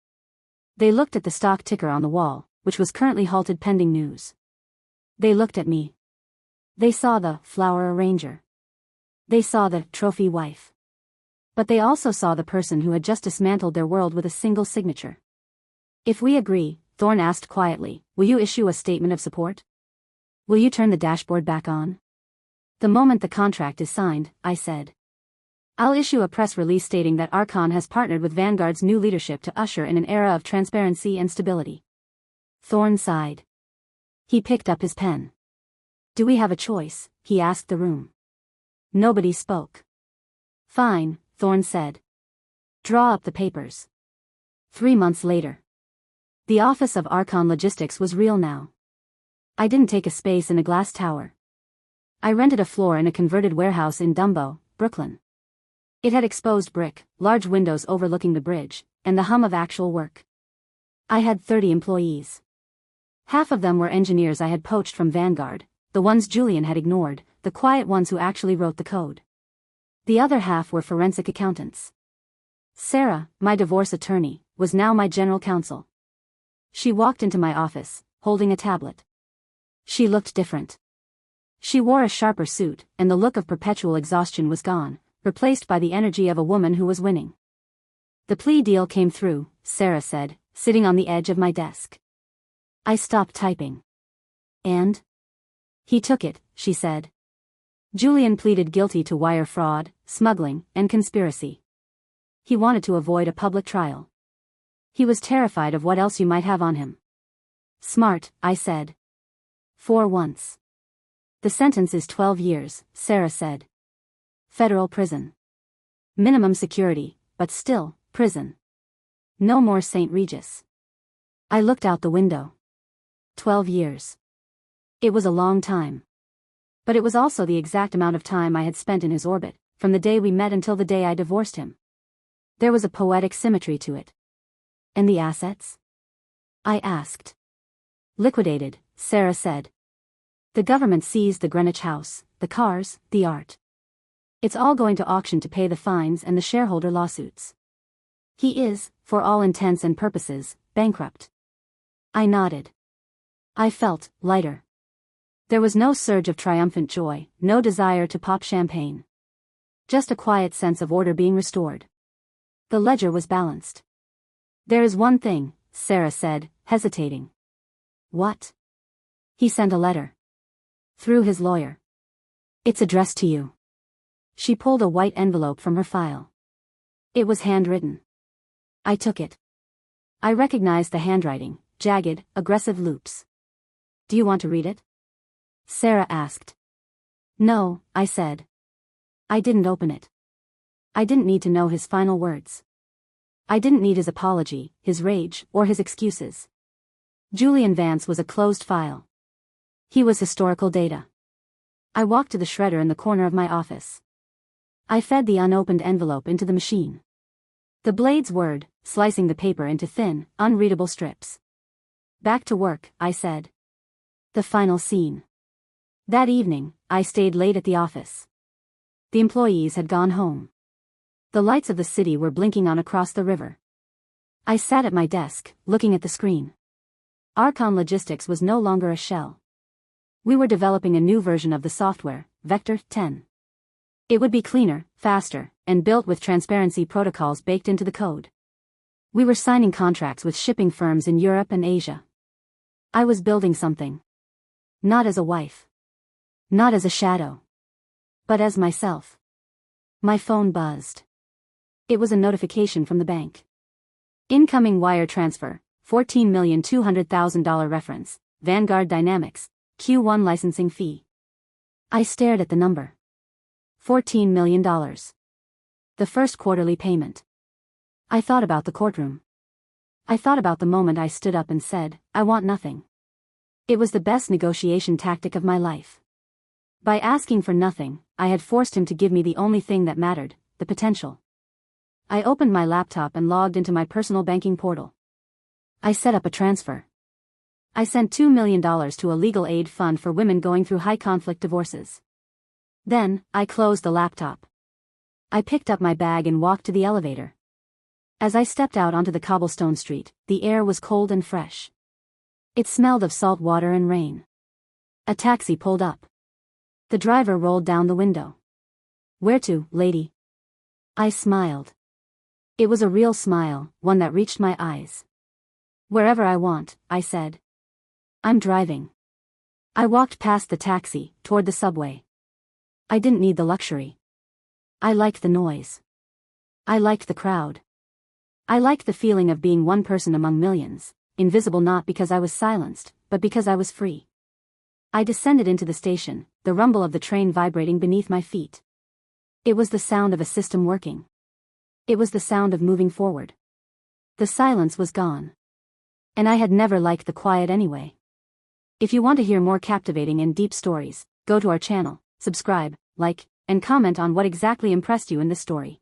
Speaker 1: They looked at the stock ticker on the wall, which was currently halted pending news. They looked at me. They saw the flower arranger. They saw the trophy wife. But they also saw the person who had just dismantled their world with a single signature. "If we agree," Thorne asked quietly, "will you issue a statement of support? Will you turn the dashboard back on?" "The moment the contract is signed," I said. "I'll issue a press release stating that Archon has partnered with Vanguard's new leadership to usher in an era of transparency and stability." Thorne sighed. He picked up his pen. "Do we have a choice?" he asked the room. Nobody spoke. "Fine," Thorne said. "Draw up the papers." 3 months later. The office of Archon Logistics was real now. I didn't take a space in a glass tower. I rented a floor in a converted warehouse in Dumbo, Brooklyn. It had exposed brick, large windows overlooking the bridge, and the hum of actual work. I had 30 employees. Half of them were engineers I had poached from Vanguard, the ones Julian had ignored, the quiet ones who actually wrote the code. The other half were forensic accountants. Sarah, my divorce attorney, was now my general counsel. She walked into my office, holding a tablet. She looked different. She wore a sharper suit, and the look of perpetual exhaustion was gone, replaced by the energy of a woman who was winning. "The plea deal came through," Sarah said, sitting on the edge of my desk. I stopped typing. "And?" "He took it," she said. "Julian pleaded guilty to wire fraud, smuggling, and conspiracy. He wanted to avoid a public trial. He was terrified of what else you might have on him." "Smart," I said. "For once." "The sentence is 12 years, Sarah said. "Federal prison. Minimum security, but still, prison. No more St. Regis." I looked out the window. 12 years. It was a long time. But it was also the exact amount of time I had spent in his orbit, from the day we met until the day I divorced him. There was a poetic symmetry to it. "And the assets?" I asked. "Liquidated," Sarah said. "The government seized the Greenwich house, the cars, the art. It's all going to auction to pay the fines and the shareholder lawsuits. He is, for all intents and purposes, bankrupt." I nodded. I felt lighter. There was no surge of triumphant joy, no desire to pop champagne. Just a quiet sense of order being restored. The ledger was balanced. "There is one thing," Sarah said, hesitating. "What?" "He sent a letter. Through his lawyer. It's addressed to you." She pulled a white envelope from her file. It was handwritten. I took it. I recognized the handwriting, jagged, aggressive loops. "Do you want to read it?" Sarah asked. "No," I said. I didn't open it. I didn't need to know his final words. I didn't need his apology, his rage, or his excuses. Julian Vance was a closed file. He was historical data. I walked to the shredder in the corner of my office. I fed the unopened envelope into the machine. The blades whirred, slicing the paper into thin, unreadable strips. "Back to work," I said. The final scene. That evening, I stayed late at the office. The employees had gone home. The lights of the city were blinking on across the river. I sat at my desk, looking at the screen. Archon Logistics was no longer a shell. We were developing a new version of the software, Vector 10. It would be cleaner, faster, and built with transparency protocols baked into the code. We were signing contracts with shipping firms in Europe and Asia. I was building something. Not as a wife. Not as a shadow. But as myself. My phone buzzed. It was a notification from the bank. "Incoming wire transfer, $14,200,000 reference, Vanguard Dynamics, Q1 licensing fee." I stared at the number. $14 million. The first quarterly payment. I thought about the courtroom. I thought about the moment I stood up and said, "I want nothing." It was the best negotiation tactic of my life. By asking for nothing, I had forced him to give me the only thing that mattered, the potential. I opened my laptop and logged into my personal banking portal. I set up a transfer. I sent $2 million to a legal aid fund for women going through high-conflict divorces. Then, I closed the laptop. I picked up my bag and walked to the elevator. As I stepped out onto the cobblestone street, the air was cold and fresh. It smelled of salt water and rain. A taxi pulled up. The driver rolled down the window. "Where to, lady?" I smiled. It was a real smile, one that reached my eyes. "Wherever I want," I said. "I'm driving." I walked past the taxi, toward the subway. I didn't need the luxury. I liked the noise. I liked the crowd. I liked the feeling of being one person among millions, invisible not because I was silenced, but because I was free. I descended into the station, the rumble of the train vibrating beneath my feet. It was the sound of a system working. It was the sound of moving forward. The silence was gone. And I had never liked the quiet anyway. If you want to hear more captivating and deep stories, go to our channel, subscribe, like, and comment on what exactly impressed you in this story.